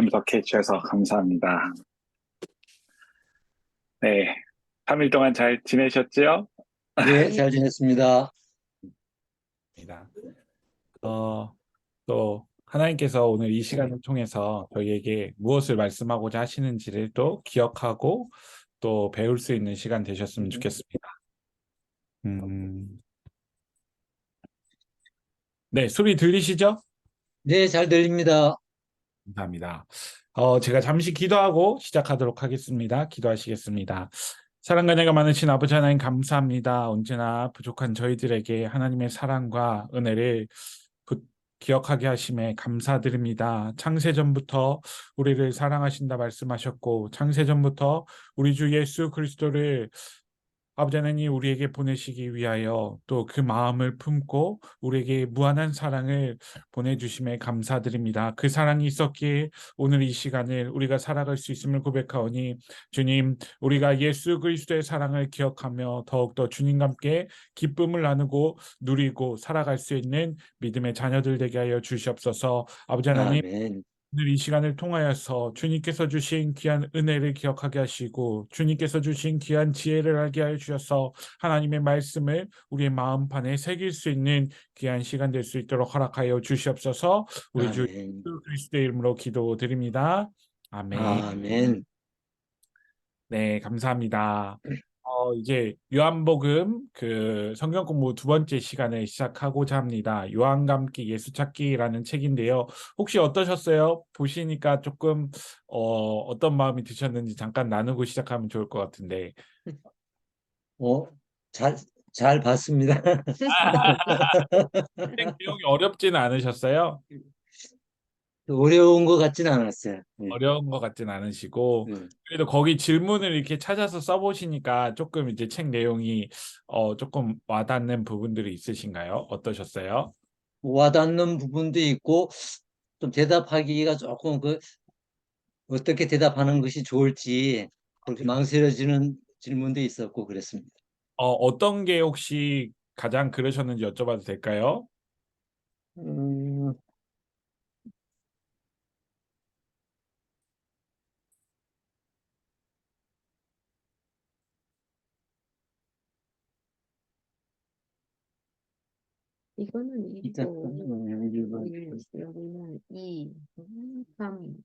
참석해 주셔서 감사합니다. 네, 3일 동안 잘 지내셨죠? 네, 잘 지냈습니다. 입니다. 또 하나님께서 오늘 이 시간을 통해서 저희에게 무엇을 말씀하고자 하시는지를 또 기억하고 또 배울 수 있는 시간 되셨으면 좋겠습니다. 네, 소리 들리시죠? 네, 잘 들립니다. 감사합니다. 제가 잠시 기도하고 시작하도록 하겠습니다. 기도하시겠습니다. 사랑과 은혜가 많으신 아버지 하나님 감사합니다. 언제나 부족한 저희들에게 하나님의 사랑과 은혜를 기억하게 하심에 감사드립니다. 창세전부터 우리를 사랑하신다 말씀하셨고 창세전부터 우리 주 예수 그리스도를 아버지 하나님 우리에게 보내시기 위하여 또 그 마음을 품고 우리에게 무한한 사랑을 보내주심에 감사드립니다. 그 사랑이 있었기에 오늘 이 시간을 우리가 살아갈 수 있음을 고백하오니 주님 우리가 예수 그리스도의 사랑을 기억하며 더욱더 주님과 함께 기쁨을 나누고 누리고 살아갈 수 있는 믿음의 자녀들 되게 하여 주시옵소서. 아버지 하나님 아멘. 오늘 이 시간을 통하여서 주님께서 주신 귀한 은혜를 기억하게 하시고 주님께서 주신 귀한 지혜를 알게 하여 주셔서 하나님의 말씀을 우리의 마음판에 새길 수 있는 귀한 시간 될 수 있도록 허락하여 주시옵소서. 우리 주 아멘. 예수 그리스도의 이름으로 기도드립니다. 아멘. 아멘. 네, 감사합니다. 이제 요한복음 성경 공부 두 번째 시간을 시작하고자 합니다. 요한과 함께 예수 찾기라는 책인데요. 혹시 어떠셨어요? 보시니까 조금 어떤 마음이 드셨는지 잠깐 나누고 시작하면 좋을 것 같은데. 어, 잘, 잘 봤습니다. 책 내용이 어렵지는 않으셨어요? 어려운 것 같지는 않았어요. 네. 어려운 것 같진 않으시고 네. 그래도 거기 질문을 이렇게 찾아서 써보시니까 조금 이제 책 내용이 조금 와닿는 부분들이 있으신가요? 어떠셨어요? 와닿는 부분도 있고 좀 대답하기가 조금 어떻게 대답하는 것이 좋을지 그렇게 망설여지는 질문도 있었고 그랬습니다. 어떤 게 혹시 가장 그러셨는지 여쭤봐도 될까요? 음, 이거는 일단, 1고, 일번, 여기는 2, 3,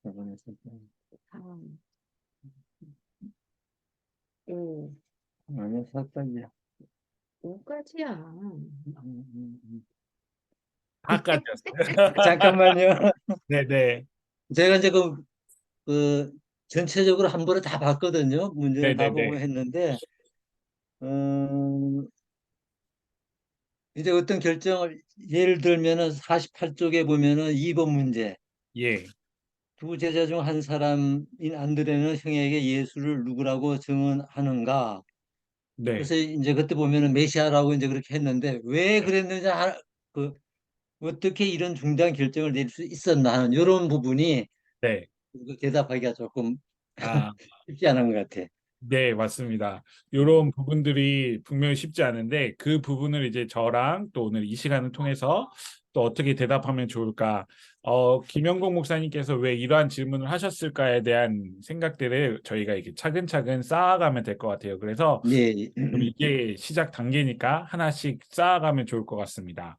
이번에 3, 5, 아니, 4까지야. 5까지야. 다까지였어요. 잠깐만요. 네네. 제가 이제 그 전체적으로 한 번에 다 봤거든요. 문제는 다 보고 네네네. 했는데, 이제 어떤 결정을, 예를 들면은 48쪽에 보면은 2번 문제. 예. 두 제자 중 한 사람인 안드레는 형에게 예수를 누구라고 증언하는가? 네. 그래서 이제 그때 보면은 메시아라고 이제 그렇게 했는데 왜 네. 그랬느냐, 그 어떻게 이런 중대한 결정을 내릴 수 있었나 하는 이런 부분이 네. 대답하기가 조금 아, 쉽지 않은 것 같아. 네, 맞습니다. 이런 부분들이 분명히 쉽지 않은데 그 부분을 이제 저랑 또 오늘 이 시간을 통해서 또 어떻게 대답하면 좋을까? 김영국 목사님께서 왜 이러한 질문을 하셨을까에 대한 생각들을 저희가 이렇게 차근차근 쌓아가면 될 것 같아요. 그래서 네. 그럼 이게 시작 단계니까 하나씩 쌓아가면 좋을 것 같습니다.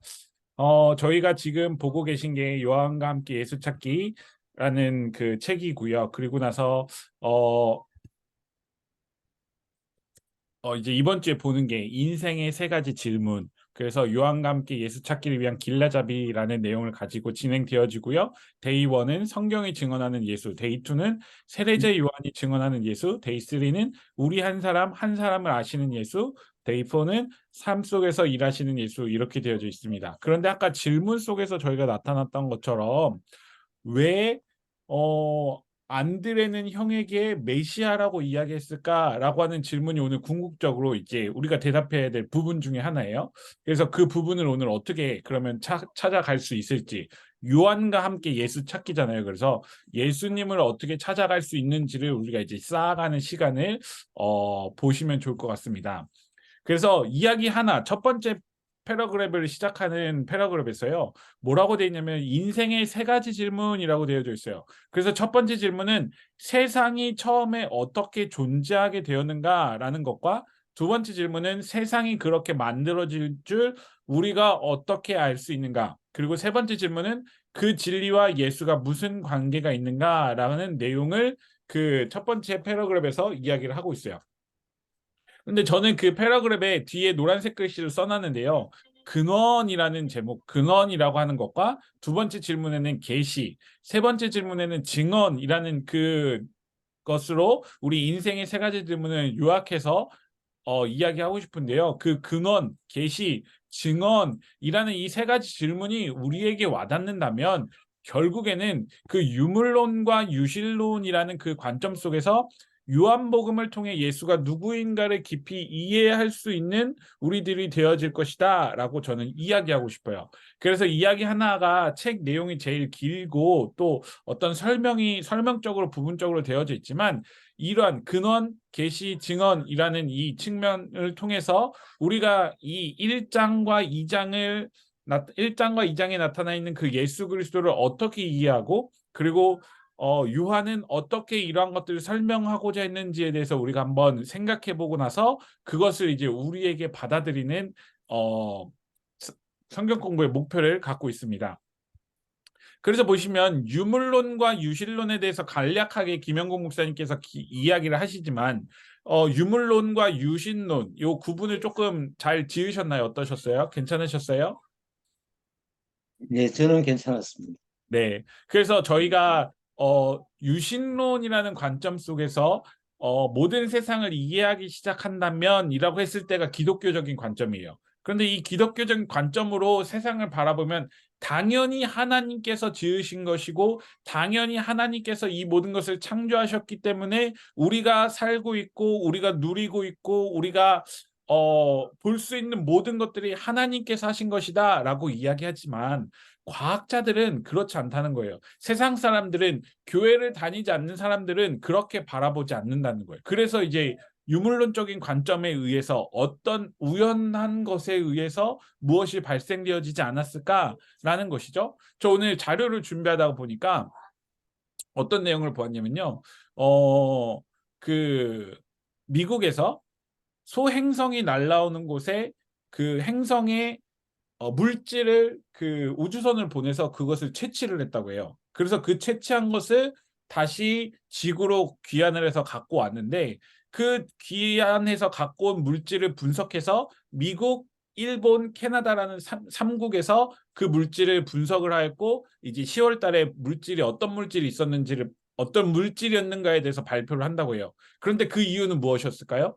저희가 지금 보고 계신 게 요한과 함께 예수 찾기라는 그 책이고요. 그리고 나서 이제 이번 주에 보는 게 인생의 세 가지 질문. 그래서 요한과 함께 예수 찾기를 위한 길라잡이라는 내용을 가지고 진행되어지고요. 데이 1은 성경이 증언하는 예수, 데이 2는 세례자 요한이 증언하는 예수, 데이 3는 우리 한 사람 한 사람을 아시는 예수, 데이 4는 삶 속에서 일하시는 예수 이렇게 되어져 있습니다. 그런데 아까 질문 속에서 저희가 나타났던 것처럼 왜 안드레는 형에게 메시아라고 이야기했을까라고 하는 질문이 오늘 궁극적으로 이제 우리가 대답해야 될 부분 중에 하나예요. 그래서 그 부분을 오늘 어떻게 그러면 찾아갈 수 있을지 요한과 함께 예수 찾기잖아요. 그래서 예수님을 어떻게 찾아갈 수 있는지를 우리가 이제 쌓아가는 시간을 보시면 좋을 것 같습니다. 그래서 이야기 하나 첫 번째 패러그래프를 시작하는 패러그래프에서요. 뭐라고 되어 있냐면 인생의 세 가지 질문이라고 되어져 있어요. 그래서 첫 번째 질문은 세상이 처음에 어떻게 존재하게 되었는가라는 것과 두 번째 질문은 세상이 그렇게 만들어질 줄 우리가 어떻게 알 수 있는가? 그리고 세 번째 질문은 그 진리와 예수가 무슨 관계가 있는가라는 내용을 그 첫 번째 패러그래프에서 이야기를 하고 있어요. 근데 저는 그 패러그래프에 뒤에 노란색 글씨를 써놨는데요. 근원이라는 제목, 근원이라고 하는 것과 두 번째 질문에는 계시, 세 번째 질문에는 증언이라는 그 것으로 우리 인생의 세 가지 질문을 요약해서 이야기하고 싶은데요. 그 근원, 계시, 증언이라는 이 세 가지 질문이 우리에게 와닿는다면 결국에는 그 유물론과 유실론이라는 그 관점 속에서 요한복음을 통해 예수가 누구인가를 깊이 이해할 수 있는 우리들이 되어질 것이다 라고 저는 이야기하고 싶어요. 그래서 이야기 하나가 책 내용이 제일 길고 또 어떤 설명적으로 부분적으로 되어져 있지만 이러한 근원, 계시, 증언이라는 이 측면을 통해서 우리가 이 1장과 2장에 나타나 있는 그 예수 그리스도를 어떻게 이해하고 그리고 요한은 어떻게 이러한 것들을 설명하고자 했는지에 대해서 우리가 한번 생각해 보고 나서 그것을 이제 우리에게 받아들이는 성경 공부의 목표를 갖고 있습니다. 그래서 보시면 유물론과 유실론에 대해서 간략하게 김영국 목사님께서 이야기를 하시지만 유물론과 유실론 요 구분을 조금 잘 지으셨나요? 어떠셨어요? 괜찮으셨어요? 네, 저는 괜찮았습니다. 네. 그래서 저희가 유신론이라는 관점 속에서 모든 세상을 이해하기 시작한다면이라고 했을 때가 기독교적인 관점이에요. 그런데 이 기독교적인 관점으로 세상을 바라보면 당연히 하나님께서 지으신 것이고 당연히 하나님께서 이 모든 것을 창조하셨기 때문에 우리가 살고 있고 우리가 누리고 있고 우리가 볼 수 있는 모든 것들이 하나님께서 하신 것이다 라고 이야기하지만 과학자들은 그렇지 않다는 거예요. 세상 사람들은 교회를 다니지 않는 사람들은 그렇게 바라보지 않는다는 거예요. 그래서 이제 유물론적인 관점에 의해서 어떤 우연한 것에 의해서 무엇이 발생되어지지 않았을까라는 것이죠. 저 오늘 자료를 준비하다 보니까 어떤 내용을 보았냐면요. 그 미국에서 소행성이 날아오는 곳에 그 행성의 물질을 그 우주선을 보내서 그것을 채취를 했다고 해요. 그래서 그 채취한 것을 다시 지구로 귀환을 해서 갖고 왔는데 그 귀환해서 갖고 온 물질을 분석해서 미국, 일본, 캐나다라는 3국에서 그 물질을 분석을 하였고 이제 10월 달에 물질이 어떤 물질이 있었는지를 어떤 물질이었는가에 대해서 발표를 한다고 해요. 그런데 그 이유는 무엇이었을까요?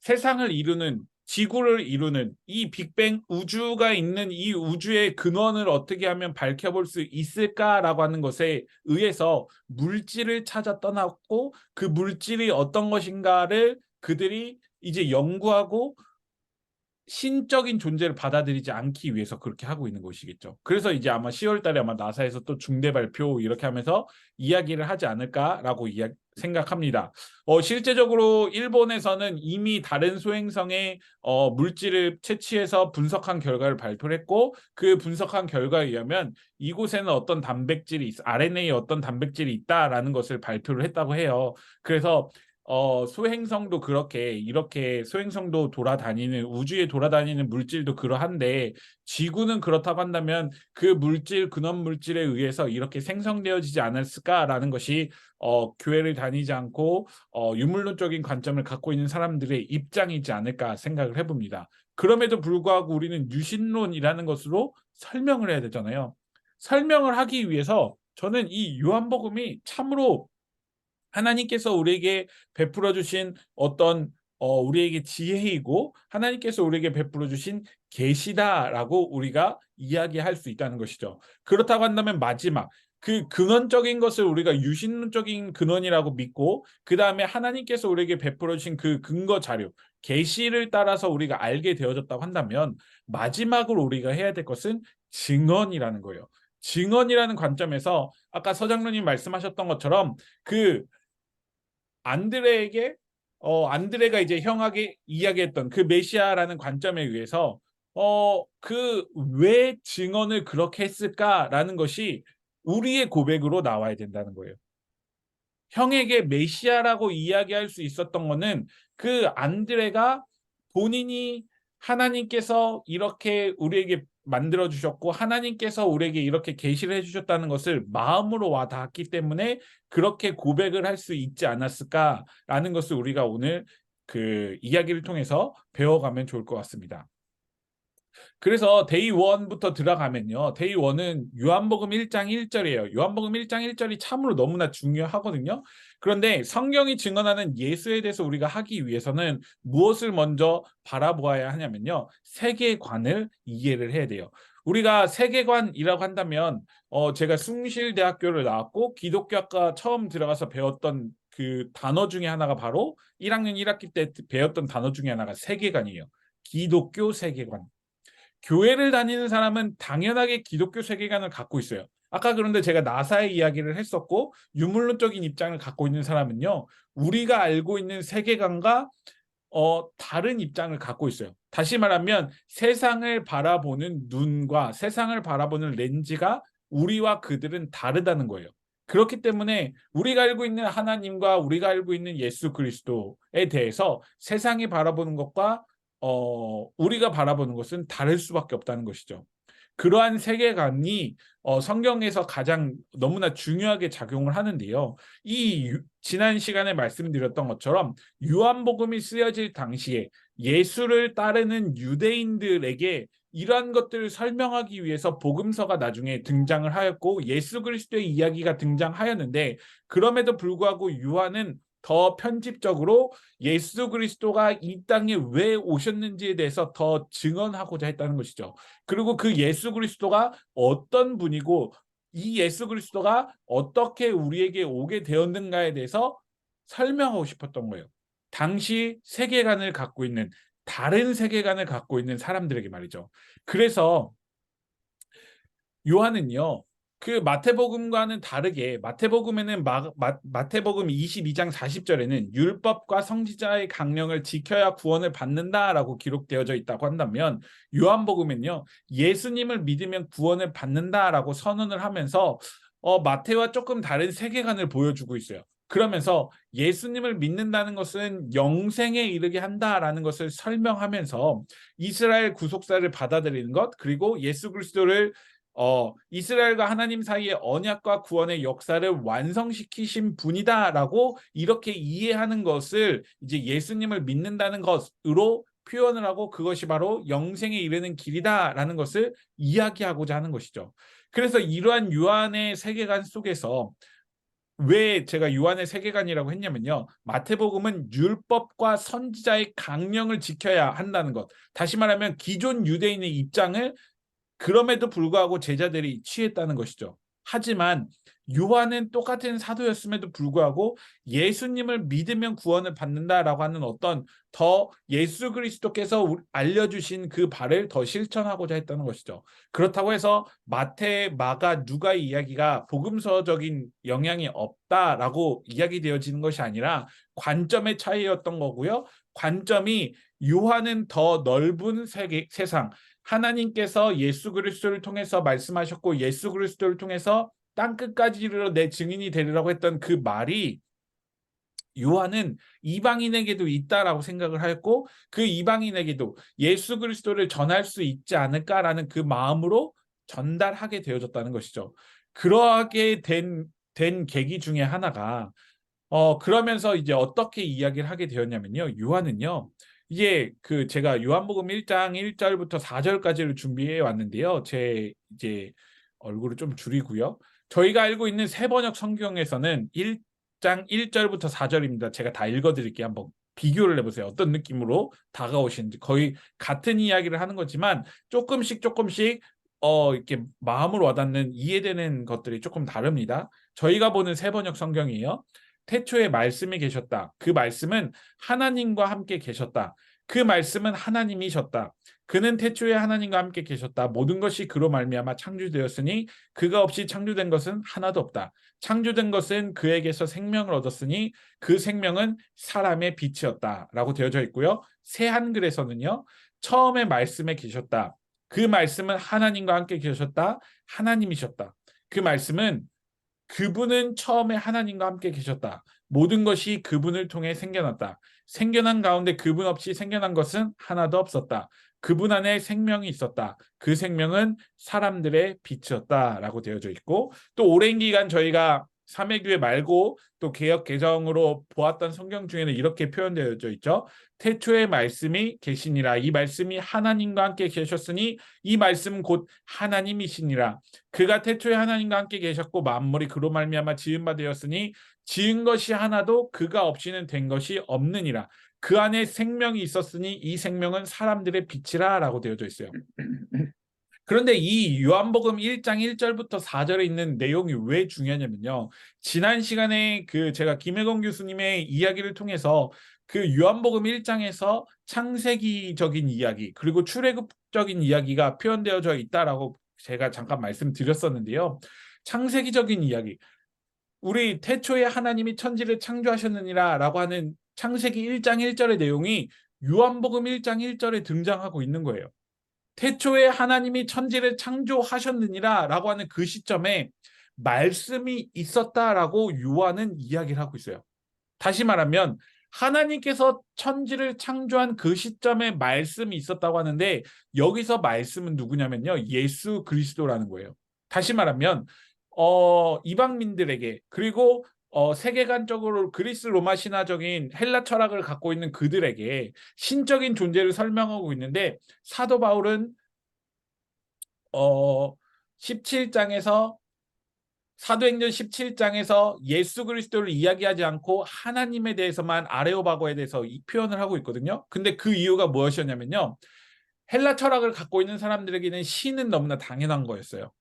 세상을 이루는 지구를 이루는 이 빅뱅 우주가 있는 이 우주의 근원을 어떻게 하면 밝혀볼 수 있을까라고 하는 것에 의해서 물질을 찾아 떠났고 그 물질이 어떤 것인가를 그들이 이제 연구하고 신적인 존재를 받아들이지 않기 위해서 그렇게 하고 있는 것이겠죠. 그래서 이제 아마 10월 달에 아마 나사에서 또 중대 발표 이렇게 하면서 이야기를 하지 않을까라고 생각합니다. 실제적으로 일본에서는 이미 다른 소행성의 물질을 채취해서 분석한 결과를 발표를 했고 그 분석한 결과에 의하면 이곳에는 어떤 단백질이 RNA에 어떤 단백질이 있다라는 것을 발표를 했다고 해요. 그래서 소행성도 이렇게 소행성도 돌아다니는 우주에 돌아다니는 물질도 그러한데 지구는 그렇다고 한다면 그 물질 근원 물질에 의해서 이렇게 생성되어지지 않았을까라는 것이 교회를 다니지 않고 유물론적인 관점을 갖고 있는 사람들의 입장이지 않을까 생각을 해봅니다. 그럼에도 불구하고 우리는 유신론이라는 것으로 설명을 해야 되잖아요. 설명을 하기 위해서 저는 이 요한복음이 참으로 하나님께서 우리에게 베풀어 주신 어떤 우리에게 지혜이고 하나님께서 우리에게 베풀어 주신 계시다라고 우리가 이야기할 수 있다는 것이죠. 그렇다고 한다면 마지막 그 근원적인 것을 우리가 유신론적인 근원이라고 믿고 그 다음에 하나님께서 우리에게 베풀어 주신 그 근거 자료 계시를 따라서 우리가 알게 되어졌다고 한다면 마지막으로 우리가 해야 될 것은 증언이라는 거예요. 증언이라는 관점에서 아까 서장로님 말씀하셨던 것처럼 그 안드레에게 안드레가 이제 형에게 이야기했던 그 메시아라는 관점에 의해서 그 왜 증언을 그렇게 했을까라는 것이 우리의 고백으로 나와야 된다는 거예요. 형에게 메시아라고 이야기할 수 있었던 거는 그 안드레가 본인이 하나님께서 이렇게 우리에게 만들어 주셨고 하나님께서 우리에게 이렇게 계시를 해 주셨다는 것을 마음으로 와 닿았기 때문에 그렇게 고백을 할 수 있지 않았을까라는 것을 우리가 오늘 그 이야기를 통해서 배워가면 좋을 것 같습니다. 그래서 데이 1부터 들어가면요. 데이 1은 요한복음 1장 1절이에요. 요한복음 1장 1절이 참으로 너무나 중요하거든요. 그런데 성경이 증언하는 예수에 대해서 우리가 하기 위해서는 무엇을 먼저 바라보아야 하냐면요. 세계관을 이해를 해야 돼요. 우리가 세계관이라고 한다면 제가 숭실대학교를 나왔고 기독교학과 처음 들어가서 배웠던 그 단어 중에 하나가 바로 1학년 1학기 때 배웠던 단어 중에 하나가 세계관이에요. 기독교 세계관. 교회를 다니는 사람은 당연하게 기독교 세계관을 갖고 있어요. 아까 그런데 제가 나사의 이야기를 했었고 유물론적인 입장을 갖고 있는 사람은요. 우리가 알고 있는 세계관과 다른 입장을 갖고 있어요. 다시 말하면 세상을 바라보는 눈과 세상을 바라보는 렌즈가 우리와 그들은 다르다는 거예요. 그렇기 때문에 우리가 알고 있는 하나님과 우리가 알고 있는 예수 그리스도에 대해서 세상이 바라보는 것과 우리가 바라보는 것은 다를 수밖에 없다는 것이죠. 그러한 세계관이 성경에서 가장 너무나 중요하게 작용을 하는데요. 지난 시간에 말씀드렸던 것처럼 요한복음이 쓰여질 당시에 예수를 따르는 유대인들에게 이러한 것들을 설명하기 위해서 복음서가 나중에 등장을 하였고 예수 그리스도의 이야기가 등장하였는데 그럼에도 불구하고 요한은 더 편집적으로 예수 그리스도가 이 땅에 왜 오셨는지에 대해서 더 증언하고자 했다는 것이죠. 그리고 그 예수 그리스도가 어떤 분이고 이 예수 그리스도가 어떻게 우리에게 오게 되었는가에 대해서 설명하고 싶었던 거예요. 당시 세계관을 갖고 있는 다른 세계관을 갖고 있는 사람들에게 말이죠. 그래서 요한은요. 그 마태복음과는 다르게 마태복음에는 마태복음 22장 40절에는 율법과 선지자의 강령을 지켜야 구원을 받는다라고 기록되어져 있다고 한다면 요한복음은요. 예수님을 믿으면 구원을 받는다라고 선언을 하면서 마태와 조금 다른 세계관을 보여주고 있어요. 그러면서 예수님을 믿는다는 것은 영생에 이르게 한다라는 것을 설명하면서 이스라엘 구속사를 받아들이는 것 그리고 예수 그리스도를 이스라엘과 하나님 사이의 언약과 구원의 역사를 완성시키신 분이다라고 이렇게 이해하는 것을 이제 예수님을 믿는다는 것으로 표현을 하고 그것이 바로 영생에 이르는 길이다라는 것을 이야기하고자 하는 것이죠. 그래서 이러한 요한의 세계관 속에서 왜 제가 요한의 세계관이라고 했냐면요. 마태복음은 율법과 선지자의 강령을 지켜야 한다는 것. 다시 말하면 기존 유대인의 입장을 그럼에도 불구하고 제자들이 취했다는 것이죠. 하지만 요한은 똑같은 사도였음에도 불구하고 예수님을 믿으면 구원을 받는다라고 하는 어떤 더 예수 그리스도께서 알려주신 그 바를 더 실천하고자 했다는 것이죠. 그렇다고 해서 마태, 마가, 누가의 이야기가 복음서적인 영향이 없다라고 이야기되어지는 것이 아니라 관점의 차이였던 거고요. 관점이 요한은 더 넓은 세상, 하나님께서 예수 그리스도를 통해서 말씀하셨고 예수 그리스도를 통해서 땅끝까지 이르러 내 증인이 되리라고 했던 그 말이 요한은 이방인에게도 있다라고 생각을 하였고 그 이방인에게도 예수 그리스도를 전할 수 있지 않을까라는 그 마음으로 전달하게 되어졌다는 것이죠. 그러하게 된 계기 중에 하나가 그러면서 이제 어떻게 이야기를 하게 되었냐면요. 요한은요. 이게 그 제가 요한복음 1장 1절부터 4절까지를 준비해 왔는데요. 제 이제 얼굴을 좀 줄이고요. 저희가 알고 있는 세번역 성경에서는 1장 1절부터 4절입니다. 제가 다 읽어드릴게요. 한번 비교를 해보세요. 어떤 느낌으로 다가오시는지. 거의 같은 이야기를 하는 거지만 조금씩 이렇게 마음으로 와닿는 이해되는 것들이 조금 다릅니다. 저희가 보는 세번역 성경이에요. 태초에 말씀이 계셨다. 그 말씀은 하나님과 함께 계셨다. 그 말씀은 하나님이셨다. 그는 태초에 하나님과 함께 계셨다. 모든 것이 그로 말미암아 창조되었으니 그가 없이 창조된 것은 하나도 없다. 창조된 것은 그에게서 생명을 얻었으니 그 생명은 사람의 빛이었다. 라고 되어져 있고요. 새 한글에서는요. 처음에 말씀에 계셨다. 그 말씀은 하나님과 함께 계셨다. 하나님이셨다. 그 말씀은 그분은 처음에 하나님과 함께 계셨다. 모든 것이 그분을 통해 생겨났다. 생겨난 가운데 그분 없이 생겨난 것은 하나도 없었다. 그분 안에 생명이 있었다. 그 생명은 사람들의 빛이었다라고 되어져 있고, 또 오랜 기간 저희가 삼위교회 말고 또 개역 개정으로 보았던 성경 중에는 이렇게 표현되어져 있죠. 태초에 말씀이 계시니라. 이 말씀이 하나님과 함께 계셨으니 이 말씀은 곧 하나님이시니라. 그가 태초에 하나님과 함께 계셨고 만물이 그로 말미암아 지은 바 되었으니 지은 것이 하나도 그가 없이는 된 것이 없느니라. 그 안에 생명이 있었으니 이 생명은 사람들의 빛이라 라고 되어져 있어요. 그런데 이 요한복음 1장 1절부터 4절에 있는 내용이 왜 중요하냐면요. 지난 시간에 제가 김혜건 교수님의 이야기를 통해서 그 요한복음 1장에서 창세기적인 이야기 그리고 출애굽적인 이야기가 표현되어져 있다라고 제가 잠깐 말씀드렸었는데요. 창세기적인 이야기, 우리 태초에 하나님이 천지를 창조하셨느니라 라고 하는 창세기 1장 1절의 내용이 요한복음 1장 1절에 등장하고 있는 거예요. 태초에 하나님이 천지를 창조하셨느니라 라고 하는 그 시점에 말씀이 있었다라고 요한은 이야기를 하고 있어요. 다시 말하면 하나님께서 천지를 창조한 그 시점에 말씀이 있었다고 하는데, 여기서 말씀은 누구냐면요, 예수 그리스도라는 거예요. 다시 말하면 이방민들에게, 그리고 세계관적으로 그리스 로마 신화적인 헬라 철학을 갖고 있는 그들에게 신적인 존재를 설명하고 있는데, 사도 바울은 17장에서 사도행전 17장에서 예수 그리스도를 이야기하지 않고 하나님에 대해서만 아레오바고에 대해서 이 표현을 하고 있거든요. 근데 그 이유가 무엇이었냐면요, 헬라 철학을 갖고 있는 사람들에게는 신은 너무나 당연한 거였어요.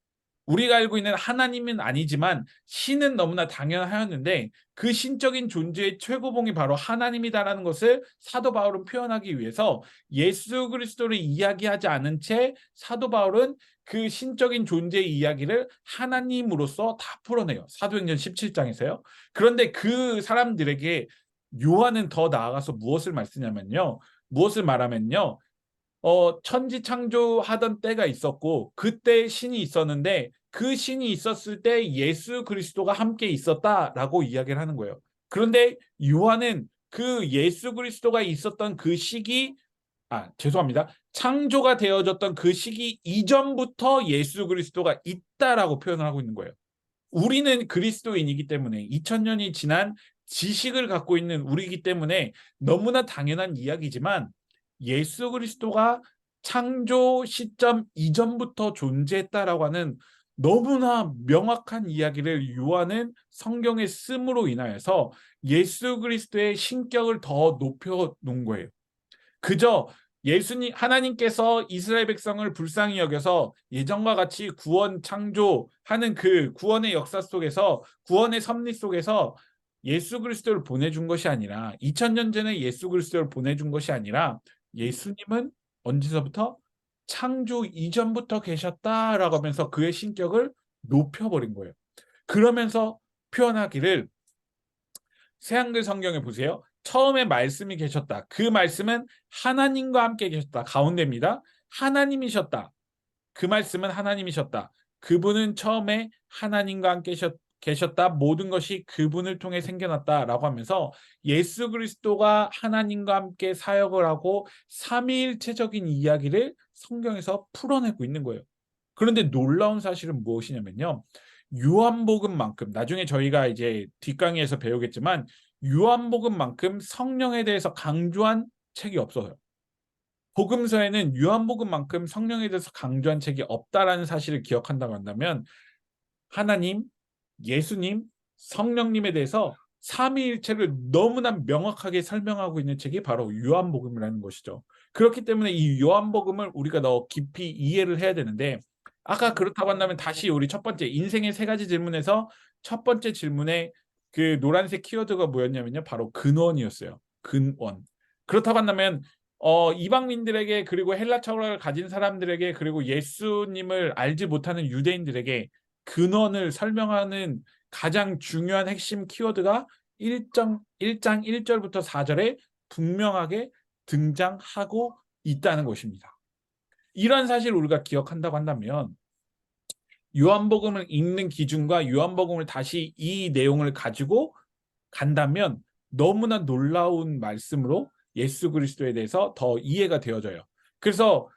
우리가 알고 있는 하나님은 아니지만 신은 너무나 당연하였는데, 그 신적인 존재의 최고봉이 바로 하나님이다라는 것을 사도 바울은 표현하기 위해서 예수 그리스도를 이야기하지 않은 채 사도 바울은 그 신적인 존재의 이야기를 하나님으로서 다 풀어내요. 사도행전 17장에서요. 그런데 그 사람들에게 요한은 더 나아가서 무엇을 말씀하냐면요, 무엇을 말하면요, 천지 창조하던 때가 있었고 그때 신이 있었는데 그 신이 있었을 때 예수 그리스도가 함께 있었다라고 이야기를 하는 거예요. 그런데 요한은 그 예수 그리스도가 있었던 그 시기, 죄송합니다, 창조가 되어졌던 그 시기 이전부터 예수 그리스도가 있다라고 표현을 하고 있는 거예요. 우리는 그리스도인이기 때문에 2000년이 지난 지식을 갖고 있는 우리이기 때문에 너무나 당연한 이야기지만, 예수 그리스도가 창조 시점 이전부터 존재했다라고 하는 너무나 명확한 이야기를 요한은 성경에 씀으로 인하여서 예수 그리스도의 신격을 더 높여 놓은 거예요. 그저 하나님께서 이스라엘 백성을 불쌍히 여겨서 예전과 같이 구원 창조하는 그 구원의 역사 속에서, 구원의 섭리 속에서 예수 그리스도를 보내준 것이 아니라, 2000년 전에 예수 그리스도를 보내준 것이 아니라 예수님은 언제서부터? 창조 이전부터 계셨다라고 하면서 그의 신격을 높여버린 거예요. 그러면서 표현하기를, 새한글 성경에 보세요. 처음에 말씀이 계셨다. 그 말씀은 하나님과 함께 계셨다. 가운데입니다. 하나님이셨다. 그 말씀은 하나님이셨다. 그분은 처음에 하나님과 함께 계셨다. 모든 것이 그분을 통해 생겨났다라고 하면서 예수 그리스도가 하나님과 함께 사역을 하고 삼위일체적인 이야기를 성경에서 풀어내고 있는 거예요. 그런데 놀라운 사실은 무엇이냐면요, 요한복음만큼, 나중에 저희가 이제 뒷강의에서 배우겠지만 요한복음만큼 성령에 대해서 강조한 책이 없어요. 복음서에는 요한복음만큼 성령에 대해서 강조한 책이 없다라는 사실을 기억한다고 한다면, 하나님, 예수님, 성령님에 대해서 삼위일체를 너무나 명확하게 설명하고 있는 책이 바로 요한복음이라는 것이죠. 그렇기 때문에 이 요한복음을 우리가 더 깊이 이해를 해야 되는데, 아까 그렇다고 한다면 다시 우리 첫 번째 인생의 세 가지 질문에서 첫 번째 질문에 그 노란색 키워드가 뭐였냐면요, 바로 근원이었어요. 근원. 그렇다고 한다면 이방민들에게, 그리고 헬라 철학을 가진 사람들에게, 그리고 예수님을 알지 못하는 유대인들에게 근원을 설명하는 가장 중요한 핵심 키워드가 1장 1절부터 4절에 분명하게 등장하고 있다는 것입니다. 이런 사실을 우리가 기억한다고 한다면 요한복음을 읽는 기준과 요한복음을 다시 이 내용을 가지고 간다면 너무나 놀라운 말씀으로 예수 그리스도에 대해서 더 이해가 되어져요. 그래서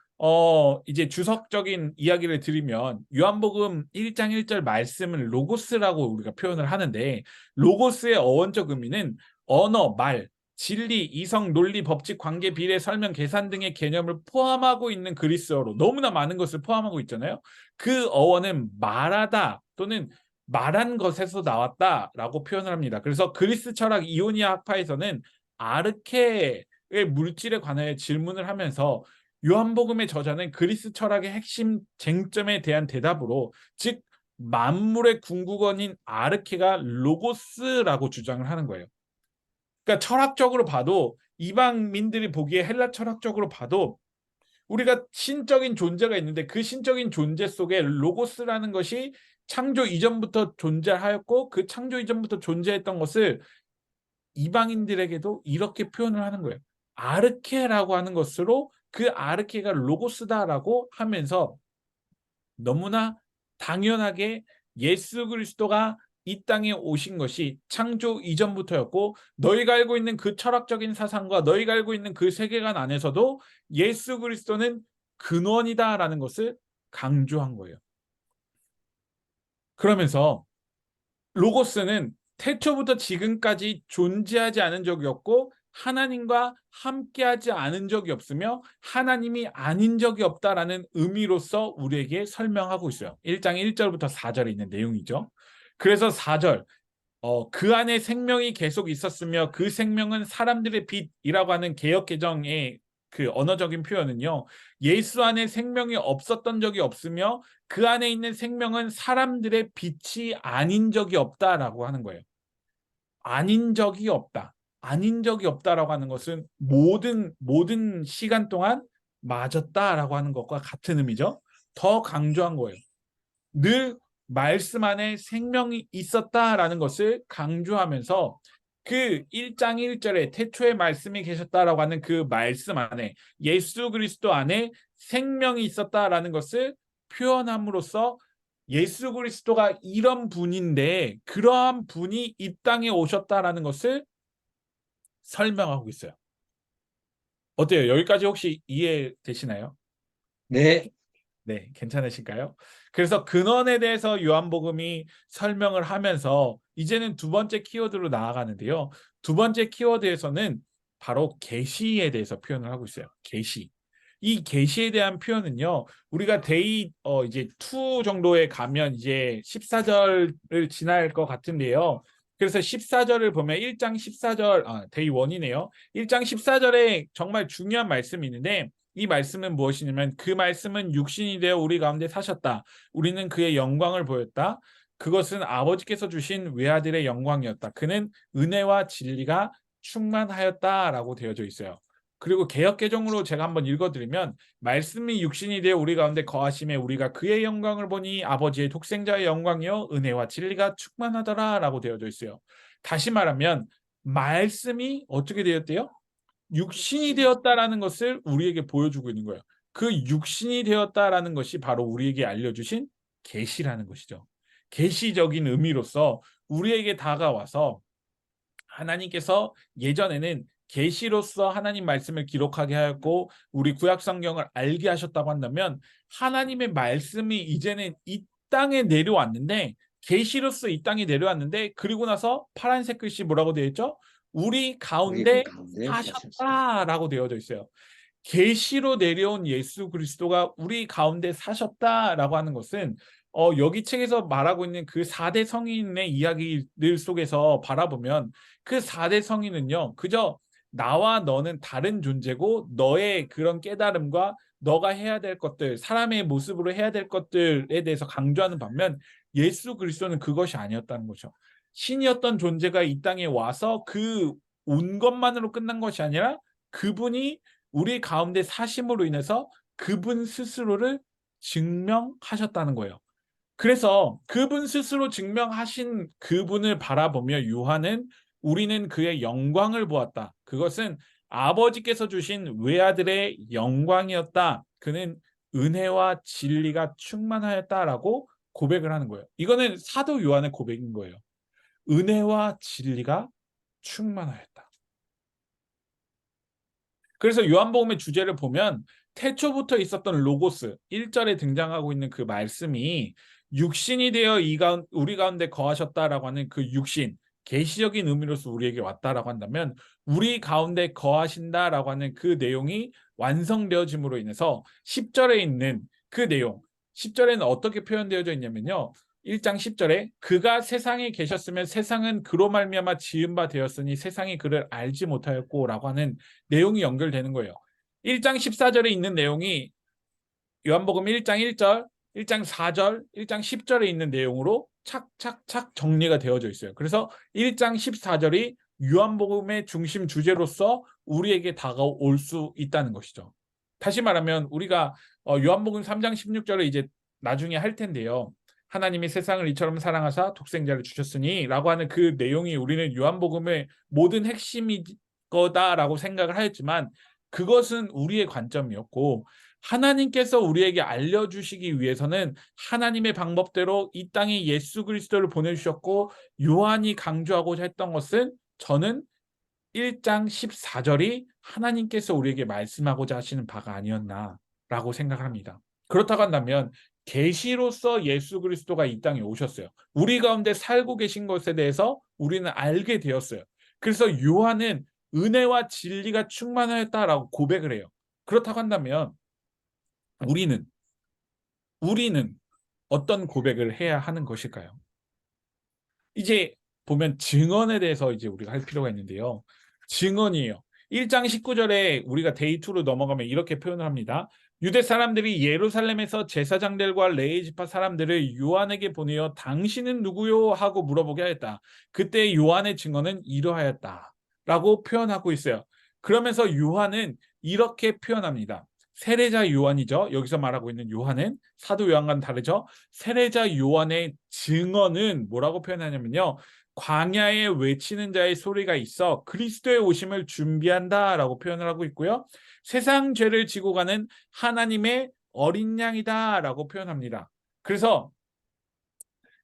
이제 주석적인 이야기를 드리면 요한복음 1장 1절 말씀을 로고스라고 우리가 표현을 하는데 로고스의 어원적 의미는 언어, 말, 진리, 이성, 논리, 법칙, 관계, 비례, 설명, 계산 등의 개념을 포함하고 있는 그리스어로 너무나 많은 것을 포함하고 있잖아요. 그 어원은 말하다 또는 말한 것에서 나왔다라고 표현을 합니다. 그래서 그리스 철학 이오니아 학파에서는 아르케의 물질에 관하여 질문을 하면서 요한복음의 저자는 그리스 철학의 핵심 쟁점에 대한 대답으로 즉 만물의 궁극어인 아르케가 로고스라고 주장을 하는 거예요. 그러니까 철학적으로 봐도 이방민들이 보기에 헬라 철학적으로 봐도 우리가 신적인 존재가 있는데 그 신적인 존재 속에 로고스라는 것이 창조 이전부터 존재하였고 그 창조 이전부터 존재했던 것을 이방인들에게도 이렇게 표현을 하는 거예요. 아르케라고 하는 것으로 그 아르케가 로고스다라고 하면서 너무나 당연하게 예수 그리스도가 이 땅에 오신 것이 창조 이전부터였고 너희가 알고 있는 그 철학적인 사상과 너희가 알고 있는 그 세계관 안에서도 예수 그리스도는 근원이다라는 것을 강조한 거예요. 그러면서 로고스는 태초부터 지금까지 존재하지 않은 적이 없고 하나님과 함께하지 않은 적이 없으며 하나님이 아닌 적이 없다라는 의미로서 우리에게 설명하고 있어요. 1장 1절부터 4절에 있는 내용이죠. 그래서 4절 그 안에 생명이 계속 있었으며 그 생명은 사람들의 빛이라고 하는 개역개정의 그 언어적인 표현은요. 예수 안에 생명이 없었던 적이 없으며 그 안에 있는 생명은 사람들의 빛이 아닌 적이 없다라고 하는 거예요. 아닌 적이 없다. 아닌 적이 없다라고 하는 것은 모든 시간 동안 맞았다라고 하는 것과 같은 의미죠. 더 강조한 거예요. 늘 말씀 안에 생명이 있었다라는 것을 강조하면서 그 1장 1절에 태초에 말씀이 계셨다라고 하는 그 말씀 안에 예수 그리스도 안에 생명이 있었다라는 것을 표현함으로써 예수 그리스도가 이런 분인데 그러한 분이 이 땅에 오셨다라는 것을 설명하고 있어요. 어때요? 여기까지 혹시 이해되시나요? 네. 네, 괜찮으실까요? 그래서 근원에 대해서 요한복음이 설명을 하면서 이제는 두 번째 키워드로 나아가는데요. 두 번째 키워드에서는 바로 계시에 대해서 표현을 하고 있어요. 계시. 이 계시에 대한 표현은요. 우리가 데이 이제 2 정도에 가면 이제 14절을 지날 것 같은데요. 그래서 14절을 보면 1장 14절 데이 1이네요. 1장 14절에 정말 중요한 말씀이 있는데 이 말씀은 무엇이냐면 그 말씀은 육신이 되어 우리 가운데 사셨다. 우리는 그의 영광을 보였다. 그것은 아버지께서 주신 외아들의 영광이었다. 그는 은혜와 진리가 충만하였다라고 되어져 있어요. 그리고 개역개정으로 제가 한번 읽어드리면 말씀이 육신이 되어 우리 가운데 거하심에 우리가 그의 영광을 보니 아버지의 독생자의 영광이요 은혜와 진리가 충만하더라라고 되어져 있어요. 다시 말하면 말씀이 어떻게 되었대요? 육신이 되었다라는 것을 우리에게 보여주고 있는 거예요. 그 육신이 되었다라는 것이 바로 우리에게 알려주신 계시라는 것이죠. 계시적인 의미로서 우리에게 다가와서 하나님께서 예전에는 계시로서 하나님 말씀을 기록하게 하였고 우리 구약 성경을 알게 하셨다고 한다면 하나님의 말씀이 이제는 이 땅에 내려왔는데 계시로서 이 땅에 내려왔는데 그리고 나서 파란색 글씨 뭐라고 되어 있죠? 우리 가운데 사셨다라고 되어져 있어요. 계시로 내려온 예수 그리스도가 우리 가운데 사셨다라고 하는 것은 여기 책에서 말하고 있는 그 4대 성인의 이야기들 속에서 바라보면 그 4대 성인은요. 그저 나와 너는 다른 존재고 너의 그런 깨달음과 너가 해야 될 것들, 사람의 모습으로 해야 될 것들에 대해서 강조하는 반면 예수 그리스도는 그것이 아니었다는 거죠. 신이었던 존재가 이 땅에 와서 그 온 것만으로 끝난 것이 아니라 그분이 우리 가운데 사심으로 인해서 그분 스스로를 증명하셨다는 거예요. 그래서 그분 스스로 증명하신 그분을 바라보며 요한은 우리는 그의 영광을 보았다. 그것은 아버지께서 주신 외아들의 영광이었다. 그는 은혜와 진리가 충만하였다라고 고백을 하는 거예요. 이거는 사도 요한의 고백인 거예요. 은혜와 진리가 충만하였다. 그래서 요한복음의 주제를 보면 태초부터 있었던 로고스 1절에 등장하고 있는 그 말씀이 육신이 되어 우리 가운데 거하셨다라고 하는 그 육신, 계시적인 의미로서 우리에게 왔다라고 한다면 우리 가운데 거하신다라고 하는 그 내용이 완성되어짐으로 인해서 10절에 있는 그 내용, 10절에는 어떻게 표현되어져 있냐면요. 1장 10절에 그가 세상에 계셨으면 세상은 그로 말미암아 지은 바 되었으니 세상이 그를 알지 못하였고라고 하는 내용이 연결되는 거예요. 1장 14절에 있는 내용이 요한복음 1장 1절, 1장 4절, 1장 10절에 있는 내용으로 착착착 정리가 되어져 있어요. 그래서 1장 14절이 요한복음의 중심 주제로서 우리에게 다가올 수 있다는 것이죠. 다시 말하면 우리가 요한복음 3장 16절을 이제 나중에 할 텐데요. 하나님이 세상을 이처럼 사랑하사 독생자를 주셨으니 라고 하는 그 내용이 우리는 요한복음의 모든 핵심이 거다라고 생각을 하였지만 그것은 우리의 관점이었고 하나님께서 우리에게 알려주시기 위해서는 하나님의 방법대로 이 땅에 예수 그리스도를 보내주셨고 요한이 강조하고자 했던 것은 저는 1장 14절이 하나님께서 우리에게 말씀하고자 하시는 바가 아니었나라고 생각합니다. 그렇다고 한다면 계시로서 예수 그리스도가 이 땅에 오셨어요. 우리 가운데 살고 계신 것에 대해서 우리는 알게 되었어요. 그래서 요한은 은혜와 진리가 충만하였다라고 고백을 해요. 그렇다고 한다면 우리는 어떤 고백을 해야 하는 것일까요? 이제 보면 증언에 대해서 이제 우리가 할 필요가 있는데요. 증언이에요. 1장 19절에 우리가 데이 2로 넘어가면 이렇게 표현을 합니다. 유대 사람들이 예루살렘에서 제사장들과 레위 지파 사람들을 요한에게 보내어 당신은 누구요? 하고 물어보게 하였다. 그때 요한의 증언은 이러하였다. 라고 표현하고 있어요. 그러면서 요한은 이렇게 표현합니다. 세례자 요한이죠. 여기서 말하고 있는 요한은 사도 요한과는 다르죠. 세례자 요한의 증언은 뭐라고 표현하냐면요. 광야에 외치는 자의 소리가 있어 그리스도의 오심을 준비한다라고 표현을 하고 있고요. 세상 죄를 지고 가는 하나님의 어린 양이다라고 표현합니다. 그래서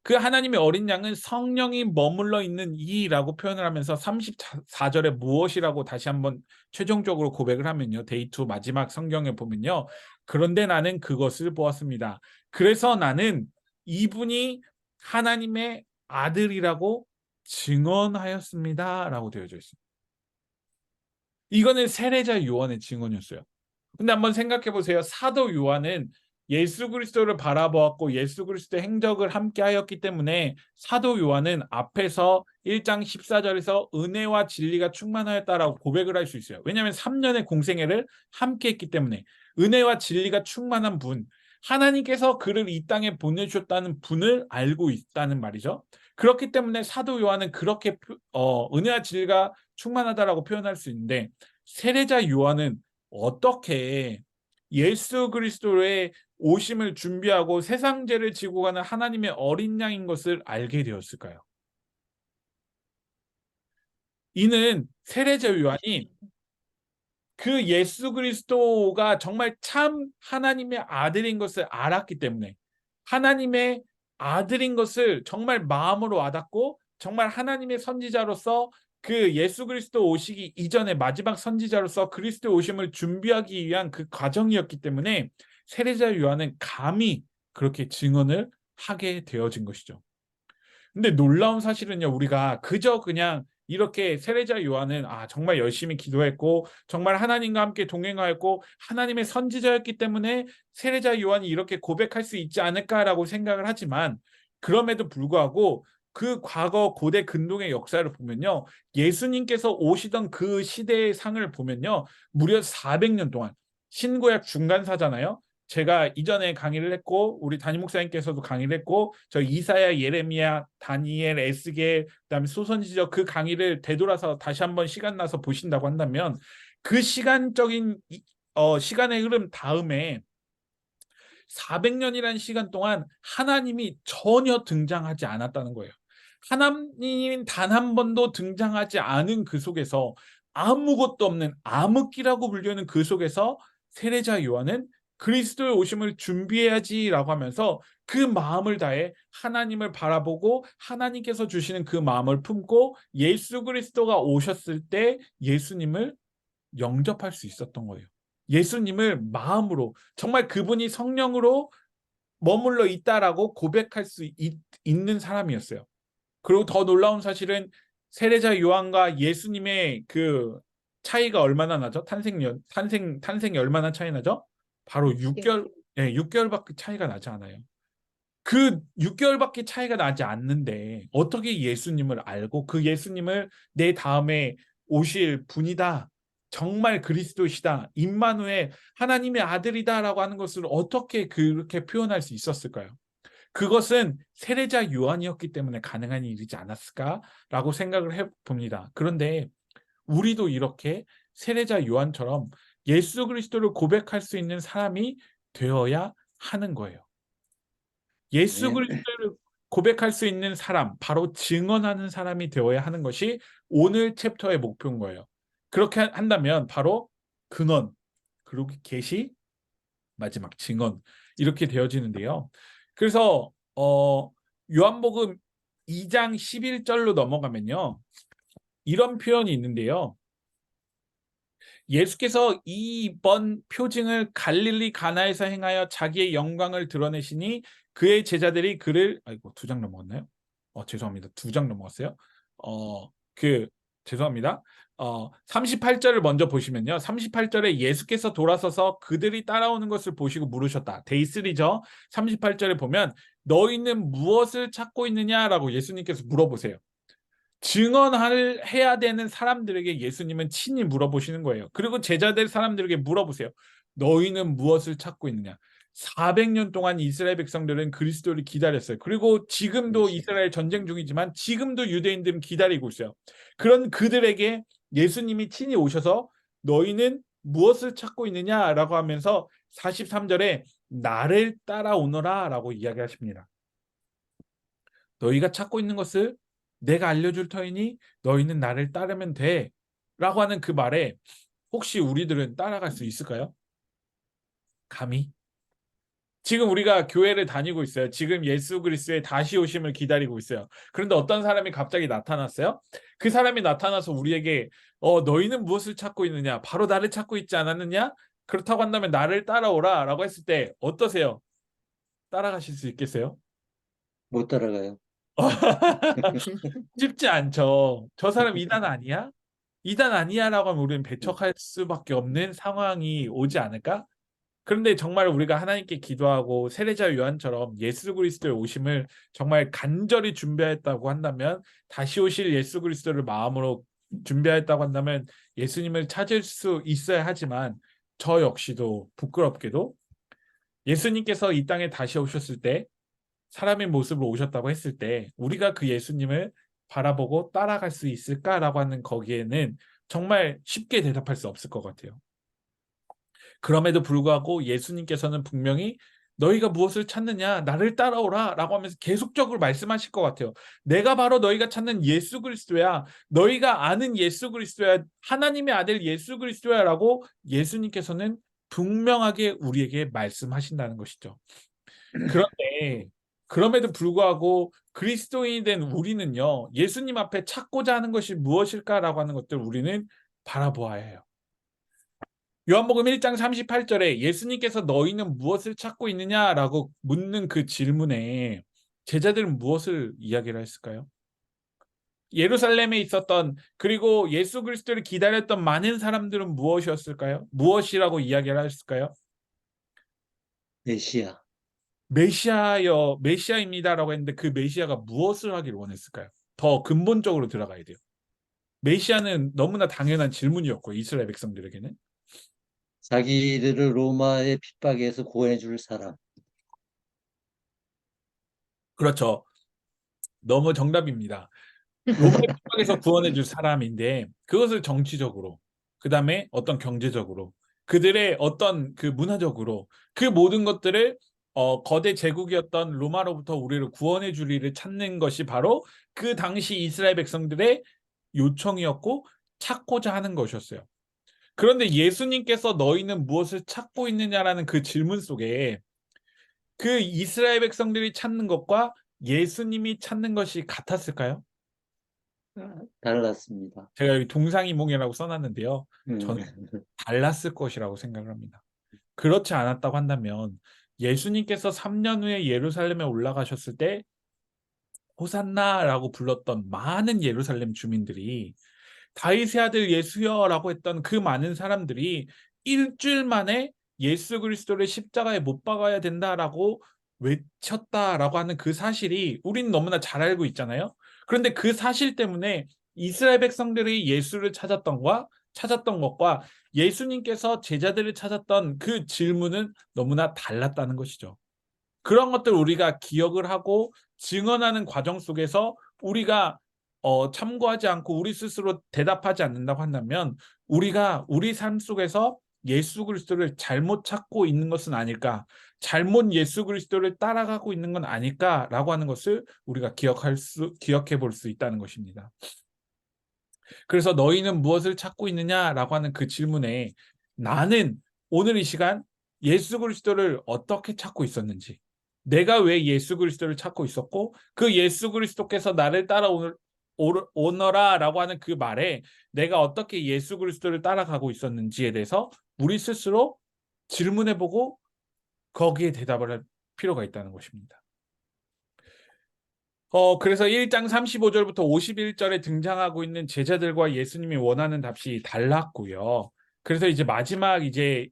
그 하나님의 어린 양은 성령이 머물러 있는 이라고 표현을 하면서 34절에 무엇이라고 다시 한번 최종적으로 고백을 하면요. 데이 2 마지막 성경에 보면요. 그런데 나는 그것을 보았습니다. 그래서 나는 이분이 하나님의 아들이라고 증언하였습니다. 라고 되어져 있습니다. 이거는 세례자 요한의 증언이었어요. 근데 한번 생각해 보세요. 사도 요한은 예수 그리스도를 바라보았고 예수 그리스도의 행적을 함께 하였기 때문에 사도 요한은 앞에서 1장 14절에서 은혜와 진리가 충만하였다라고 고백을 할 수 있어요. 왜냐하면 3년의 공생애를 함께 했기 때문에 은혜와 진리가 충만한 분, 하나님께서 그를 이 땅에 보내주셨다는 분을 알고 있다는 말이죠. 그렇기 때문에 사도 요한은 그렇게 은혜와 진리가 충만하다라고 표현할 수 있는데 세례자 요한은 어떻게 예수 그리스도의 오심을 준비하고 세상 죄를 지고 가는 하나님의 어린 양인 것을 알게 되었을까요? 이는 세례자 요한이 그 예수 그리스도가 정말 참 하나님의 아들인 것을 알았기 때문에 하나님의 아들인 것을 정말 마음으로 와닿고 정말 하나님의 선지자로서 그 예수 그리스도 오시기 이전에 마지막 선지자로서 그리스도 오심을 준비하기 위한 그 과정이었기 때문에 세례자 요한은 감히 그렇게 증언을 하게 되어진 것이죠. 근데 놀라운 사실은요, 우리가 그저 그냥 이렇게 세례자 요한은 정말 열심히 기도했고 정말 하나님과 함께 동행하였고 하나님의 선지자였기 때문에 세례자 요한이 이렇게 고백할 수 있지 않을까라고 생각을 하지만 그럼에도 불구하고 그 과거 고대 근동의 역사를 보면요. 예수님께서 오시던 그 시대의 상을 보면요. 무려 400년 동안 신구약 중간사잖아요. 제가 이전에 강의를 했고 우리 담임 목사님께서도 강의를 했고 저 이사야, 예레미야, 다니엘, 에스겔 그다음에 소선지자 그 강의를 되돌아서 다시 한번 시간 나서 보신다고 한다면 그 시간적인 시간의 흐름 다음에 400년이라는 시간 동안 하나님이 전혀 등장하지 않았다는 거예요. 하나님은 단 한 번도 등장하지 않은 그 속에서 아무것도 없는 암흑기라고 불리는 그 속에서 세례자 요한은 그리스도의 오심을 준비해야지라고 하면서 그 마음을 다해 하나님을 바라보고 하나님께서 주시는 그 마음을 품고 예수 그리스도가 오셨을 때 예수님을 영접할 수 있었던 거예요. 예수님을 마음으로, 정말 그분이 성령으로 머물러 있다라고 고백할 수 있는 사람이었어요. 그리고 더 놀라운 사실은 세례자 요한과 예수님의 그 차이가 얼마나 나죠? 탄생이 얼마나 차이 나죠? 바로 6개월, 6개월밖에 차이가 나지 않아요. 그 6개월밖에 차이가 나지 않는데 어떻게 예수님을 알고 그 예수님을 내 다음에 오실 분이다, 정말 그리스도시다, 임마누엘, 하나님의 아들이다라고 하는 것을 어떻게 그렇게 표현할 수 있었을까요? 그것은 세례자 요한이었기 때문에 가능한 일이지 않았을까라고 생각을 해봅니다. 그런데 우리도 이렇게 세례자 요한처럼 예수 그리스도를 고백할 수 있는 사람이 되어야 하는 거예요. 예수 네. 그리스도를 고백할 수 있는 사람, 바로 증언하는 사람이 되어야 하는 것이 오늘 챕터의 목표인 거예요. 그렇게 한다면 바로 근원, 그리고 계시, 마지막 증언, 이렇게 되어지는데요. 그래서 요한복음 2장 11절로 넘어가면요, 이런 표현이 있는데요. 예수께서 이번 표징을 갈릴리 가나에서 행하여 자기의 영광을 드러내시니 그의 제자들이 그를, 아이고 2장 넘어갔나요? 죄송합니다. 2장 넘어갔어요. 죄송합니다. 38절을 먼저 보시면요. 38절에 예수께서 돌아서서 그들이 따라오는 것을 보시고 물으셨다. 데이 3죠. 38절에 보면 너희는 무엇을 찾고 있느냐라고 예수님께서 물어보세요. 해야 되는 사람들에게 예수님은 친히 물어보시는 거예요. 그리고 제자들 사람들에게 물어보세요. 너희는 무엇을 찾고 있느냐? 400년 동안 이스라엘 백성들은 그리스도를 기다렸어요. 그리고 지금도 이스라엘 전쟁 중이지만 지금도 유대인들은 기다리고 있어요. 그런 그들에게 예수님이 친히 오셔서 너희는 무엇을 찾고 있느냐라고 하면서 43절에 나를 따라오너라 라고 이야기하십니다. 너희가 찾고 있는 것을 내가 알려줄 터이니 너희는 나를 따르면 돼 라고 하는 그 말에 혹시 우리들은 따라갈 수 있을까요? 감히? 지금 우리가 교회를 다니고 있어요. 지금 예수 그리스도의 다시 오심을 기다리고 있어요. 그런데 어떤 사람이 갑자기 나타났어요. 그 사람이 나타나서 우리에게 너희는 무엇을 찾고 있느냐? 바로 나를 찾고 있지 않았느냐? 그렇다고 한다면 나를 따라오라 라고 했을 때 어떠세요? 따라가실 수 있겠어요? 못 따라가요. 쉽지 않죠. 저 사람 이단 아니야? 이단 아니야 라고 하면 우리는 배척할 수밖에 없는 상황이 오지 않을까? 그런데 정말 우리가 하나님께 기도하고 세례자 요한처럼 예수 그리스도의 오심을 정말 간절히 준비했다고 한다면, 다시 오실 예수 그리스도를 마음으로 준비했다고 한다면 예수님을 찾을 수 있어야 하지만, 저 역시도 부끄럽게도 예수님께서 이 땅에 다시 오셨을 때 사람의 모습으로 오셨다고 했을 때 우리가 그 예수님을 바라보고 따라갈 수 있을까라고 하는 거기에는 정말 쉽게 대답할 수 없을 것 같아요. 그럼에도 불구하고 예수님께서는 분명히 너희가 무엇을 찾느냐? 나를 따라오라 라고 하면서 계속적으로 말씀하실 것 같아요. 내가 바로 너희가 찾는 예수 그리스도야. 너희가 아는 예수 그리스도야. 하나님의 아들 예수 그리스도야 라고 예수님께서는 분명하게 우리에게 말씀하신다는 것이죠. 그런데 그럼에도 불구하고 그리스도인이 된 우리는요, 예수님 앞에 찾고자 하는 것이 무엇일까라고 하는 것들 우리는 바라보아야 해요. 요한복음 1장 38절에 예수님께서 너희는 무엇을 찾고 있느냐라고 묻는 그 질문에 제자들은 무엇을 이야기를 했을까요? 예루살렘에 있었던, 그리고 예수 그리스도를 기다렸던 많은 사람들은 무엇이었을까요? 무엇이라고 이야기를 했을까요? 메시아. 메시아입니다라고 했는데 그 메시아가 무엇을 하기를 원했을까요? 더 근본적으로 들어가야 돼요. 메시아는 너무나 당연한 질문이었고 이스라엘 백성들에게는. 자기들을 로마의 핍박에서 구원해 줄 사람. 그렇죠. 너무 정답입니다. 로마의 핍박에서 구원해 줄 사람인데 그것을 정치적으로, 그 다음에 어떤 경제적으로, 그들의 어떤 그 문화적으로, 그 모든 것들을 거대 제국이었던 로마로부터 우리를 구원해 줄 일을 찾는 것이 바로 그 당시 이스라엘 백성들의 요청이었고 찾고자 하는 것이었어요. 그런데 예수님께서 너희는 무엇을 찾고 있느냐라는 그 질문 속에 그 이스라엘 백성들이 찾는 것과 예수님이 찾는 것이 같았을까요? 달랐습니다. 제가 여기 동상이몽이라고 써놨는데요. 저는 음. 달랐을 것이라고 생각을 합니다. 그렇지 않았다고 한다면 예수님께서 3년 후에 예루살렘에 올라가셨을 때 호산나라고 불렀던 많은 예루살렘 주민들이 다윗의 아들 예수여라고 했던 그 많은 사람들이 일주일 만에 예수 그리스도를 십자가에 못 박아야 된다라고 외쳤다라고 하는 그 사실이 우리는 너무나 잘 알고 있잖아요. 그런데 그 사실 때문에 이스라엘 백성들이 예수를 찾았던 것과 예수님께서 제자들을 찾았던 그 질문은 너무나 달랐다는 것이죠. 그런 것들 우리가 기억을 하고 증언하는 과정 속에서 우리가 참고하지 않고 우리 스스로 대답하지 않는다고 한다면 우리가 우리 삶 속에서 예수 그리스도를 잘못 찾고 있는 것은 아닐까, 잘못 예수 그리스도를 따라가고 있는 건 아닐까라고 하는 것을 우리가 기억해 볼 수 있다는 것입니다. 그래서 너희는 무엇을 찾고 있느냐라고 하는 그 질문에 나는 오늘 이 시간 예수 그리스도를 어떻게 찾고 있었는지, 내가 왜 예수 그리스도를 찾고 있었고 그 예수 그리스도께서 나를 오너라라고 하는 그 말에 내가 어떻게 예수 그리스도를 따라가고 있었는지에 대해서 우리 스스로 질문해보고 거기에 대답을 할 필요가 있다는 것입니다. 그래서 1장 35절부터 51절에 등장하고 있는 제자들과 예수님이 원하는 답이 달랐고요. 그래서 이제 마지막 이제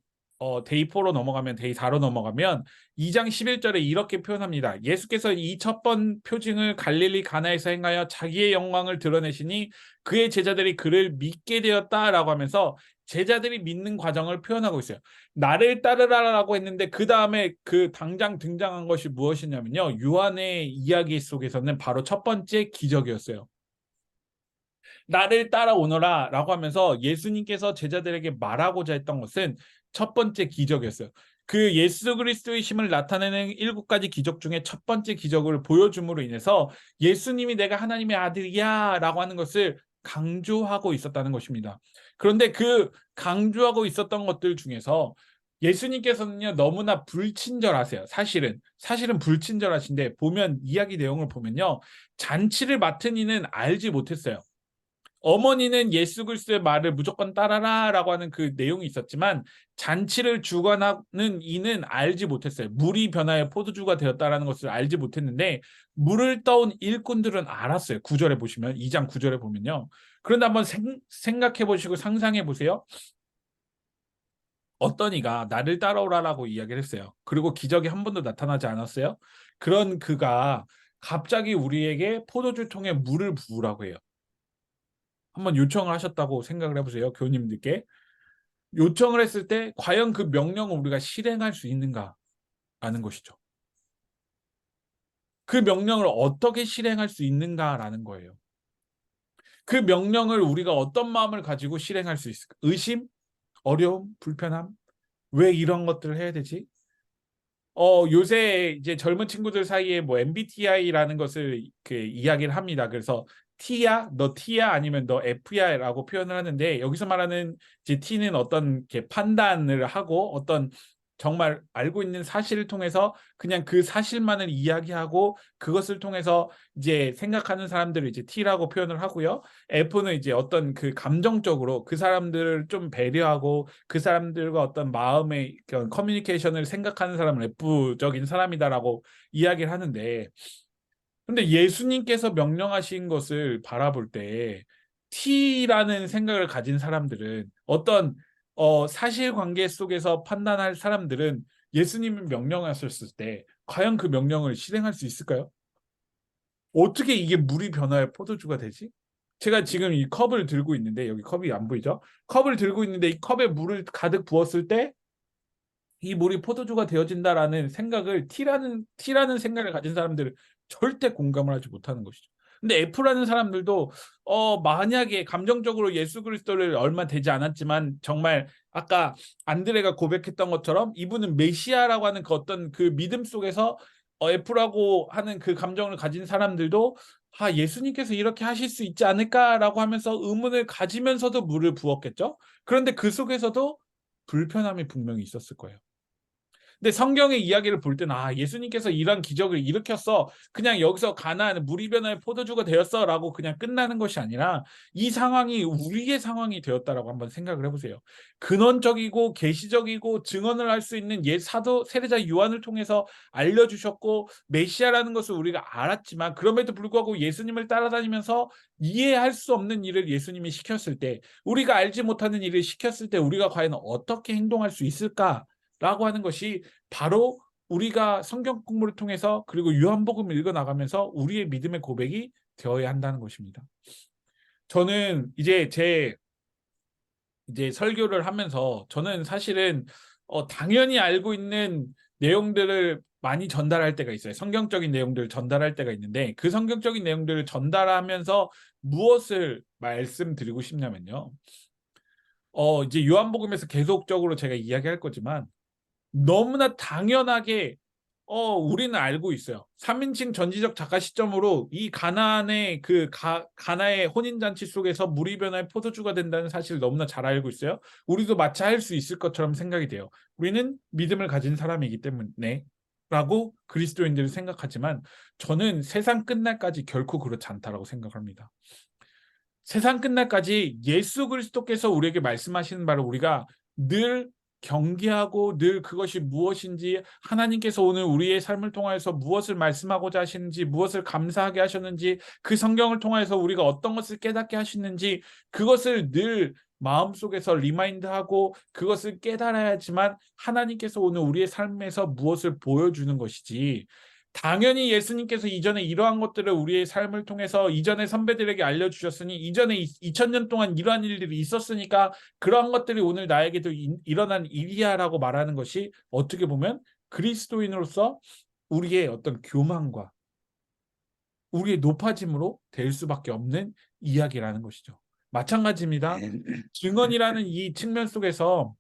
데이 4로 넘어가면 데이 4로 넘어가면 2장 11절에 이렇게 표현합니다. 예수께서 이 첫 번 표징을 갈릴리 가나에서 행하여 자기의 영광을 드러내시니 그의 제자들이 그를 믿게 되었다라고 하면서 제자들이 믿는 과정을 표현하고 있어요. 나를 따르라라고 했는데 그 다음에 그 당장 등장한 것이 무엇이냐면요. 요한의 이야기 속에서는 바로 첫 번째 기적이었어요. 나를 따라오너라 라고 하면서 예수님께서 제자들에게 말하고자 했던 것은 첫 번째 기적이었어요. 그 예수 그리스도의 힘을 나타내는 7가지 기적 중에 첫 번째 기적을 보여줌으로 인해서 예수님이 내가 하나님의 아들이야 라고 하는 것을 강조하고 있었다는 것입니다. 그런데 그 강조하고 있었던 것들 중에서 예수님께서는요 너무나 불친절하세요. 사실은 불친절하신데 보면 이야기 내용을 보면요 잔치를 맡은 이는 알지 못했어요. 어머니는 예수 그리스도의 말을 무조건 따라라라고 하는 그 내용이 있었지만 잔치를 주관하는 이는 알지 못했어요. 물이 변하여 포도주가 되었다라는 것을 알지 못했는데 물을 떠온 일꾼들은 알았어요. 9절에 보시면 2장 9절에 보면요. 그런데 한번 생각해 보시고 상상해 보세요. 어떤 이가 나를 따라오라라고 이야기를 했어요. 그리고 기적이 한 번도 나타나지 않았어요. 그런 그가 갑자기 우리에게 포도주통에 물을 부으라고 해요. 한번 요청을 하셨다고 생각을 해보세요. 교우님들께. 요청을 했을 때 과연 그 명령을 우리가 실행할 수 있는가라는 것이죠. 그 명령을 어떻게 실행할 수 있는가라는 거예요. 그 명령을 우리가 어떤 마음을 가지고 실행할 수 있을까? 의심? 어려움? 불편함? 왜 이런 것들을 해야 되지? 요새 이제 젊은 친구들 사이에 뭐 MBTI라는 것을 그 이야기를 합니다. 그래서 T야, 너 T야 아니면 너 F야라고 표현을 하는데 여기서 말하는 이제 T는 어떤 이렇게 판단을 하고 어떤 정말 알고 있는 사실을 통해서 그냥 그 사실만을 이야기하고 그것을 통해서 이제 생각하는 사람들을 이제 T라고 표현을 하고요. F는 이제 어떤 그 감정적으로 그 사람들을 좀 배려하고 그 사람들과 어떤 마음의 커뮤니케이션을 생각하는 사람은 F적인 사람이다라고 이야기를 하는데 근데 예수님께서 명령하신 것을 바라볼 때 T라는 생각을 가진 사람들은 어떤 사실관계 속에서 판단할 사람들은 예수님이 명령하셨을 때 과연 그 명령을 실행할 수 있을까요? 어떻게 이게 물이 변화해 포도주가 되지? 제가 지금 이 컵을 들고 있는데 여기 컵이 안 보이죠? 컵을 들고 있는데 이 컵에 물을 가득 부었을 때 이 물이 포도주가 되어진다라는 생각을 T라는 생각을 가진 사람들은 절대 공감을 하지 못하는 것이죠. 근데 F라는 사람들도 만약에 감정적으로 예수 그리스도를 얼마 되지 않았지만 정말 아까 안드레가 고백했던 것처럼 이분은 메시아라고 하는 그 어떤 그 믿음 속에서 F라고 하는 그 감정을 가진 사람들도 예수님께서 이렇게 하실 수 있지 않을까라고 하면서 의문을 가지면서도 물을 부었겠죠. 그런데 그 속에서도 불편함이 분명히 있었을 거예요. 근데 성경의 이야기를 볼 때는 예수님께서 이런 기적을 일으켰어. 그냥 여기서 가나안 물이 변화의 포도주가 되었어라고 그냥 끝나는 것이 아니라 이 상황이 우리의 상황이 되었다라고 한번 생각을 해보세요. 근원적이고 계시적이고 증언을 할 수 있는 옛 사도 세례자 요한을 통해서 알려주셨고 메시아라는 것을 우리가 알았지만 그럼에도 불구하고 예수님을 따라다니면서 이해할 수 없는 일을 예수님이 시켰을 때, 우리가 알지 못하는 일을 시켰을 때 우리가 과연 어떻게 행동할 수 있을까? 라고 하는 것이 바로 우리가 성경 공부를 통해서 그리고 요한복음을 읽어 나가면서 우리의 믿음의 고백이 되어야 한다는 것입니다. 저는 이제 설교를 하면서 저는 사실은 당연히 알고 있는 내용들을 많이 전달할 때가 있어요. 성경적인 내용들을 전달할 때가 있는데 그 성경적인 내용들을 전달하면서 무엇을 말씀드리고 싶냐면요. 이제 요한복음에서 계속적으로 제가 이야기할 거지만 너무나 당연하게 우리는 알고 있어요. 3인칭 전지적 작가 시점으로 이 가나안의 가나의 혼인잔치 속에서 물이 변화의 포도주가 된다는 사실을 너무나 잘 알고 있어요. 우리도 마치 할 수 있을 것처럼 생각이 돼요. 우리는 믿음을 가진 사람이기 때문에 라고 그리스도인들이 생각하지만 저는 세상 끝날까지 결코 그렇지 않다라고 생각합니다. 세상 끝날까지 예수 그리스도께서 우리에게 말씀하시는 바를 우리가 늘 경계하고 늘 그것이 무엇인지, 하나님께서 오늘 우리의 삶을 통하여서 무엇을 말씀하고자 하시는지, 무엇을 감사하게 하셨는지, 그 성경을 통하여서 우리가 어떤 것을 깨닫게 하시는지 그것을 늘 마음속에서 리마인드하고 그것을 깨달아야지만 하나님께서 오늘 우리의 삶에서 무엇을 보여주는 것이지, 당연히 예수님께서 이전에 이러한 것들을 우리의 삶을 통해서 이전의 선배들에게 알려주셨으니 이전에 2000년 동안 이러한 일들이 있었으니까 그러한 것들이 오늘 나에게도 일어난 일이야라고 말하는 것이 어떻게 보면 그리스도인으로서 우리의 어떤 교만과 우리의 높아짐으로 될 수밖에 없는 이야기라는 것이죠. 마찬가지입니다. 증언이라는 이 측면 속에서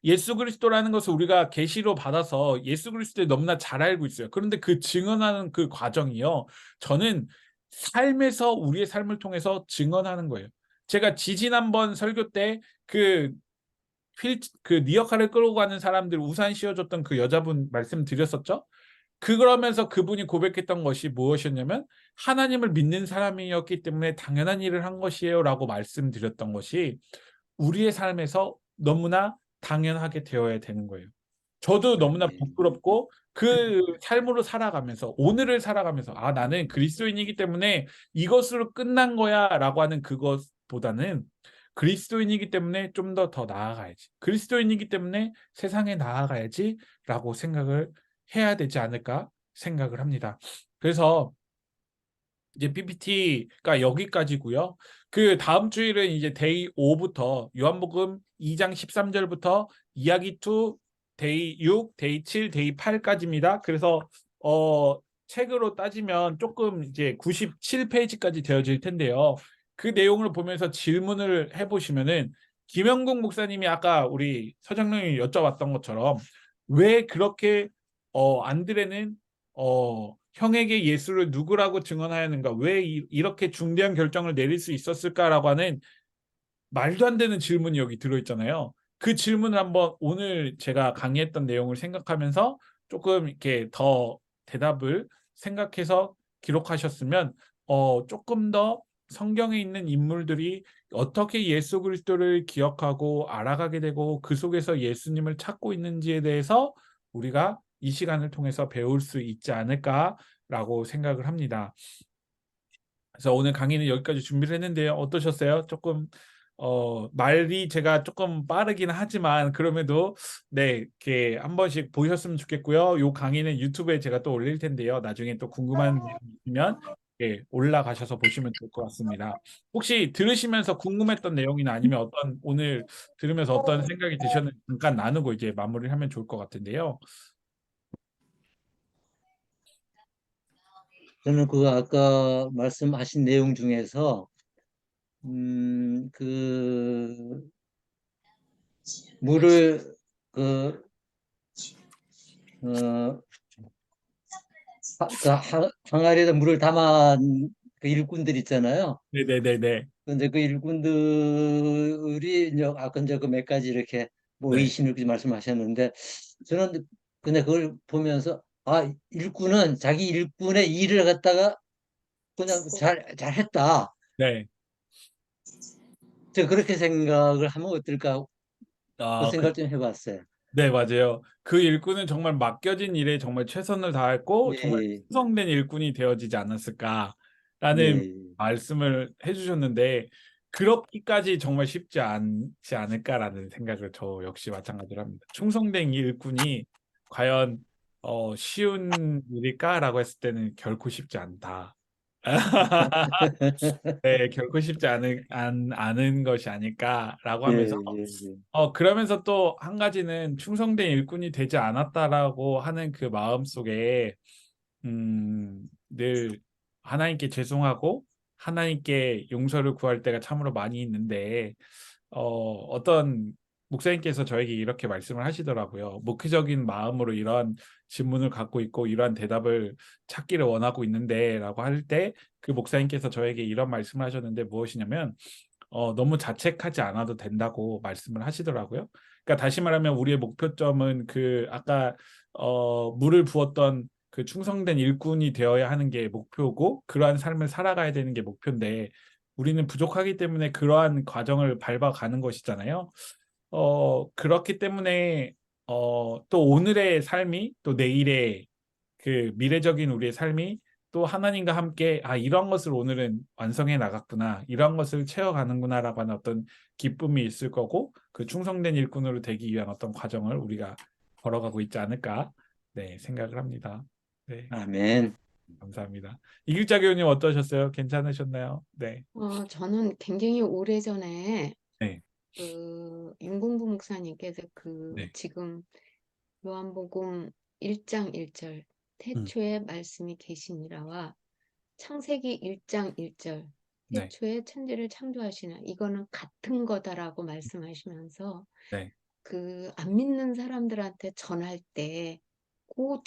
예수 그리스도라는 것을 우리가 계시로 받아서 예수 그리스도를 너무나 잘 알고 있어요. 그런데 그 증언하는 그 과정이요, 저는 삶에서 우리의 삶을 통해서 증언하는 거예요. 제가 지지난번 설교 때 리어카를 끌고 가는 사람들 우산 씌워줬던 그 여자분 말씀드렸었죠. 그러면서 그분이 고백했던 것이 무엇이었냐면 하나님을 믿는 사람이었기 때문에 당연한 일을 한 것이에요 라고 말씀드렸던 것이 우리의 삶에서 너무나 당연하게 되어야 되는 거예요. 저도 너무나 부끄럽고 그 삶으로 살아가면서 오늘을 살아가면서 나는 그리스도인이기 때문에 이것으로 끝난 거야 라고 하는 그것보다는 그리스도인이기 때문에 좀 더 나아가야지, 그리스도인이기 때문에 세상에 나아가야지 라고 생각을 해야 되지 않을까 생각을 합니다. 그래서 이제 PPT가 여기까지고요. 그 다음 주일은 이제 데이 5부터 요한복음 2장 13절부터 이야기 2 데이 6, 데이 7, 데이 8까지입니다. 그래서 책으로 따지면 조금 이제 97페이지까지 되어질 텐데요. 그 내용을 보면서 질문을 해보시면은 김영국 목사님이 아까 우리 서장님이 여쭤봤던 것처럼 왜 그렇게 안드레는 형에게 예수를 누구라고 증언하였는가? 왜 이렇게 중대한 결정을 내릴 수 있었을까라고 하는 말도 안 되는 질문이 여기 들어있잖아요. 그 질문을 한번 오늘 제가 강의했던 내용을 생각하면서 조금 이렇게 더 대답을 생각해서 기록하셨으면 조금 더 성경에 있는 인물들이 어떻게 예수 그리스도를 기억하고 알아가게 되고 그 속에서 예수님을 찾고 있는지에 대해서 우리가 이 시간을 통해서 배울 수 있지 않을까라고 생각을 합니다. 그래서 오늘 강의는 여기까지 준비를 했는데요. 어떠셨어요? 조금 말이 제가 조금 빠르긴 하지만 그럼에도 이렇게 한 번씩 보셨으면 좋겠고요. 이 강의는 유튜브에 제가 또 올릴 텐데요. 나중에 또 궁금한 내용이 있으면 올라가셔서 보시면 좋을 것 같습니다. 혹시 들으시면서 궁금했던 내용이나 아니면 오늘 들으면서 어떤 생각이 드셨는지 잠깐 나누고 이제 마무리를 하면 좋을 것 같은데요. 저는 그 아까 말씀하신 내용 중에서 그 물을 그 항아리에다 물을 담은 그 일꾼들 있잖아요. 네네네네. 근데 그 일꾼들이 이제 아까 이제 그 몇 가지 이렇게 뭐 네. 의심 이렇게 말씀하셨는데 저는 근데 그걸 보면서 아 일꾼은 자기 일꾼의 일을 갖다가 그냥 잘했다. 네. 저 그렇게 생각을 하면 어떨까? 그 아, 생각 좀 해봤어요. 네, 맞아요. 그 일꾼은 정말 맡겨진 일에 정말 최선을 다했고, 정말 예, 충성된 일꾼이 되어지지 않았을까라는 예, 말씀을 해주셨는데, 그렇기까지 정말 쉽지 않지 않을까라는 생각을 저 역시 마찬가지로 합니다. 충성된 일꾼이 과연 쉬운 일일까라고 했을 때는 결코 쉽지 않다. 네, 결코 쉽지 않은 것이 아닐까라고 예, 하면서 예, 그러면서 또 한 가지는 충성된 일꾼이 되지 않았다라고 하는 그 마음 속에, 늘 하나님께 죄송하고 하나님께 용서를 구할 때가 참으로 많이 있는데, 어떤 목사님께서 저에게 이렇게 말씀을 하시더라고요. 목회적인 마음으로 이러한 질문을 갖고 있고 이러한 대답을 찾기를 원하고 있는데라고 할 때 그 목사님께서 저에게 이런 말씀을 하셨는데 무엇이냐면 너무 자책하지 않아도 된다고 말씀을 하시더라고요. 그러니까 다시 말하면 우리의 목표점은 그 아까 물을 부었던 그 충성된 일꾼이 되어야 하는 게 목표고 그러한 삶을 살아가야 되는 게 목표인데 우리는 부족하기 때문에 그러한 과정을 밟아가는 것이잖아요. 그렇기 때문에 또 오늘의 삶이 또 내일의 그 미래적인 우리의 삶이 또 하나님과 함께 이런 것을 오늘은 완성해 나갔구나 이런 것을 채워가는구나라고 하는 어떤 기쁨이 있을 거고 그 충성된 일꾼으로 되기 위한 어떤 과정을 우리가 걸어가고 있지 않을까 네 생각을 합니다. 네 아멘. 감사합니다. 이길자 교수님 어떠셨어요? 괜찮으셨나요? 네. 저는 굉장히 오래전에 네. 그 윤봉부 목사님께서 그 네. 지금 요한복음 1장 1절 음. 태초에 말씀이 계시니라와 창세기 1장 1절 네. 태초에 천지를 창조하시나 이거는 같은 거다라고 말씀하시면서 네. 그 안 믿는 사람들한테 전할 때 그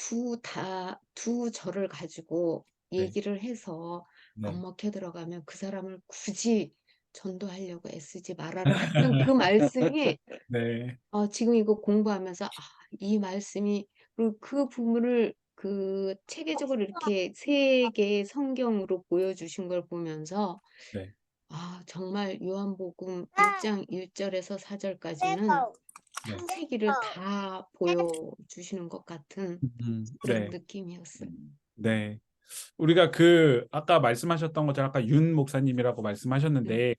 두 절을 가지고 네. 얘기를 해서 안 네. 먹혀 들어가면 그 사람을 굳이 전도하려고 애쓰지 말아라 했던 그 말씀이 네. 지금 이거 공부하면서 이 말씀이 그리고 그 부분을 그 체계적으로 이렇게 세 개의 성경으로 보여주신 걸 보면서 네. 정말 요한복음 1장 1절에서 4절까지는 네. 창세기를 다 보여주시는 것 같은 그런 네. 느낌이었어요. 네. 우리가 그 아까 말씀하셨던 것처럼 아까 윤 목사님이라고 네. 말씀하셨는데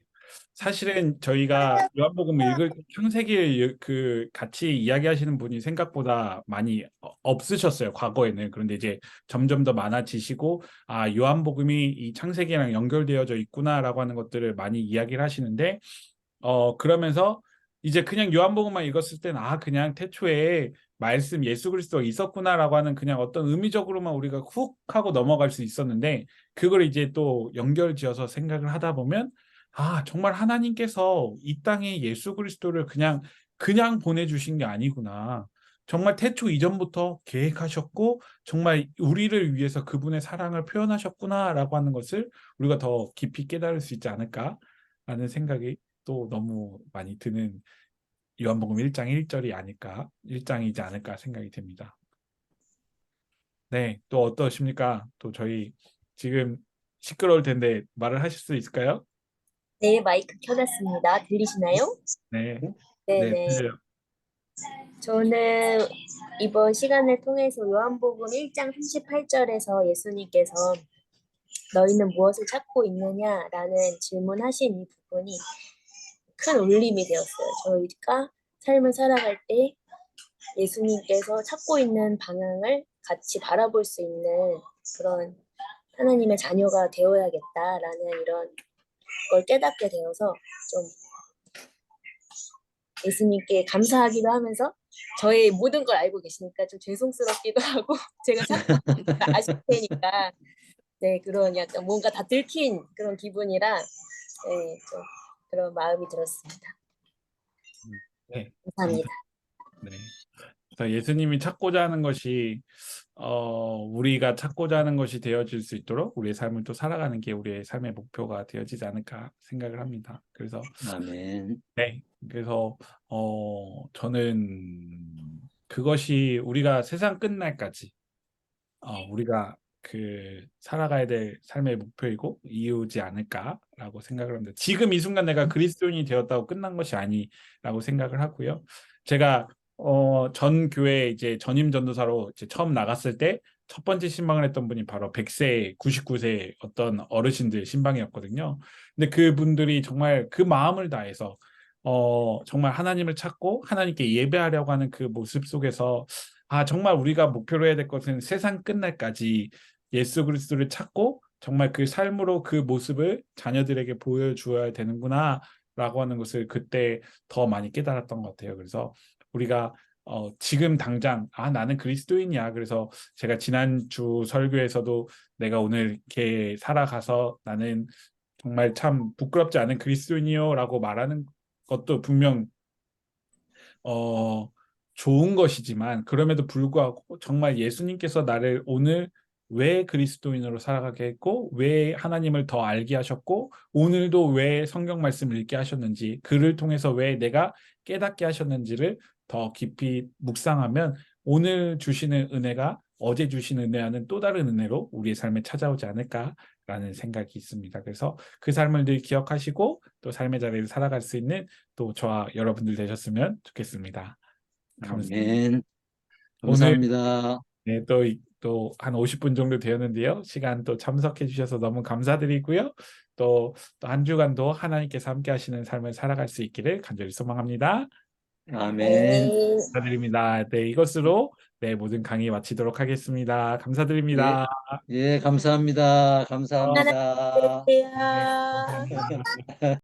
사실은 저희가 요한복음 읽을 때 창세기 그 같이 이야기하시는 분이 생각보다 많이 없으셨어요 과거에는. 그런데 이제 점점 더 많아지시고 요한복음이 이 창세기랑 연결되어져 있구나라고 하는 것들을 많이 이야기를 하시는데 그러면서 이제 그냥 요한복음만 읽었을 때는 그냥 태초에 말씀 예수 그리스도가 있었구나라고 하는 그냥 어떤 의미적으로만 우리가 훅 하고 넘어갈 수 있었는데 그걸 이제 또 연결지어서 생각을 하다 보면 정말 하나님께서 이 땅에 예수 그리스도를 그냥 보내주신 게 아니구나. 정말 태초 이전부터 계획하셨고 정말 우리를 위해서 그분의 사랑을 표현하셨구나라고 하는 것을 우리가 더 깊이 깨달을 수 있지 않을까라는 생각이 또 너무 많이 드는 요한복음 1장 1절이 아닐까, 1장이지 않을까 생각이 됩니다. 네, 또 어떠십니까? 또 저희 지금 시끄러울 텐데 말을 하실 수 있을까요? 네, 마이크 켜놨습니다. 들리시나요? 네, 네, 네네. 들려요. 저는 이번 시간을 통해서 요한복음 1장 38절에서 예수님께서 너희는 무엇을 찾고 있느냐라는 질문하신 이 부분이 큰 울림이 되었어요. 저희가 삶을 살아갈 때 예수님께서 찾고 있는 방향을 같이 바라볼 수 있는 그런 하나님의 자녀가 되어야겠다라는 이런 걸 깨닫게 되어서 좀 예수님께 감사하기도 하면서 저의 모든 걸 알고 계시니까 좀 죄송스럽기도 하고 제가 찾고 있는 걸 아실 테니까 네 그런 약간 뭔가 다 들킨 그런 기분이라 네, 좀 그런 마음이 들었습니다. 네, 감사합니다. 네. 그래서 예수님이 찾고자 하는 것이 우리가 찾고자 하는 것이 되어질 수 있도록 우리의 삶을 또 살아가는 게 우리의 삶의 목표가 되어지지 않을까 생각을 합니다. 그래서 아멘. 네, 그래서 저는 그것이 우리가 세상 끝날까지 우리가 그 살아가야 될 삶의 목표이고 이유지 않을까라고 생각을 합니다. 지금 이 순간 내가 그리스도인이 되었다고 끝난 것이 아니라고 생각을 하고요. 제가 전 교회 이제 전임 전도사로 이제 처음 나갔을 때 첫 번째 신방을 했던 분이 바로 100세, 99세 어떤 어르신들 신방이었거든요. 근데 그분들이 정말 그 마음을 다해서 정말 하나님을 찾고 하나님께 예배하려고 하는 그 모습 속에서 정말 우리가 목표로 해야 될 것은 세상 끝날까지 예수 그리스도를 찾고 정말 그 삶으로 그 모습을 자녀들에게 보여주어야 되는구나라고 하는 것을 그때 더 많이 깨달았던 것 같아요. 그래서 우리가 지금 당장 나는 그리스도인이야. 그래서 제가 지난주 설교에서도 내가 오늘 이렇게 살아가서 나는 정말 참 부끄럽지 않은 그리스도인이요라고 말하는 것도 분명 좋은 것이지만 그럼에도 불구하고 정말 예수님께서 나를 오늘 왜 그리스도인으로 살아가게 했고 왜 하나님을 더 알게 하셨고 오늘도 왜 성경 말씀을 읽게 하셨는지 그를 통해서 왜 내가 깨닫게 하셨는지를 더 깊이 묵상하면 오늘 주시는 은혜가 어제 주신 은혜와는 또 다른 은혜로 우리의 삶에 찾아오지 않을까라는 생각이 있습니다. 그래서 그 삶을 늘 기억하시고 또 삶의 자리를 살아갈 수 있는 또 저와 여러분들 되셨으면 좋겠습니다. 감사합니다. 아멘. 오늘 감사합니다. 네, 또 한 50분 정도 되었는데요. 시간 또 참석해 주셔서 너무 감사드리고요. 또 한 주간도 하나님께서 함께 하시는 삶을 살아갈 수 있기를 간절히 소망합니다. 아멘. 감사드립니다. 네, 이것으로 모든 강의 마치도록 하겠습니다. 감사드립니다. 예, 감사합니다. 어, 감사합니다. 네, 안녕하세요. 감사합니다.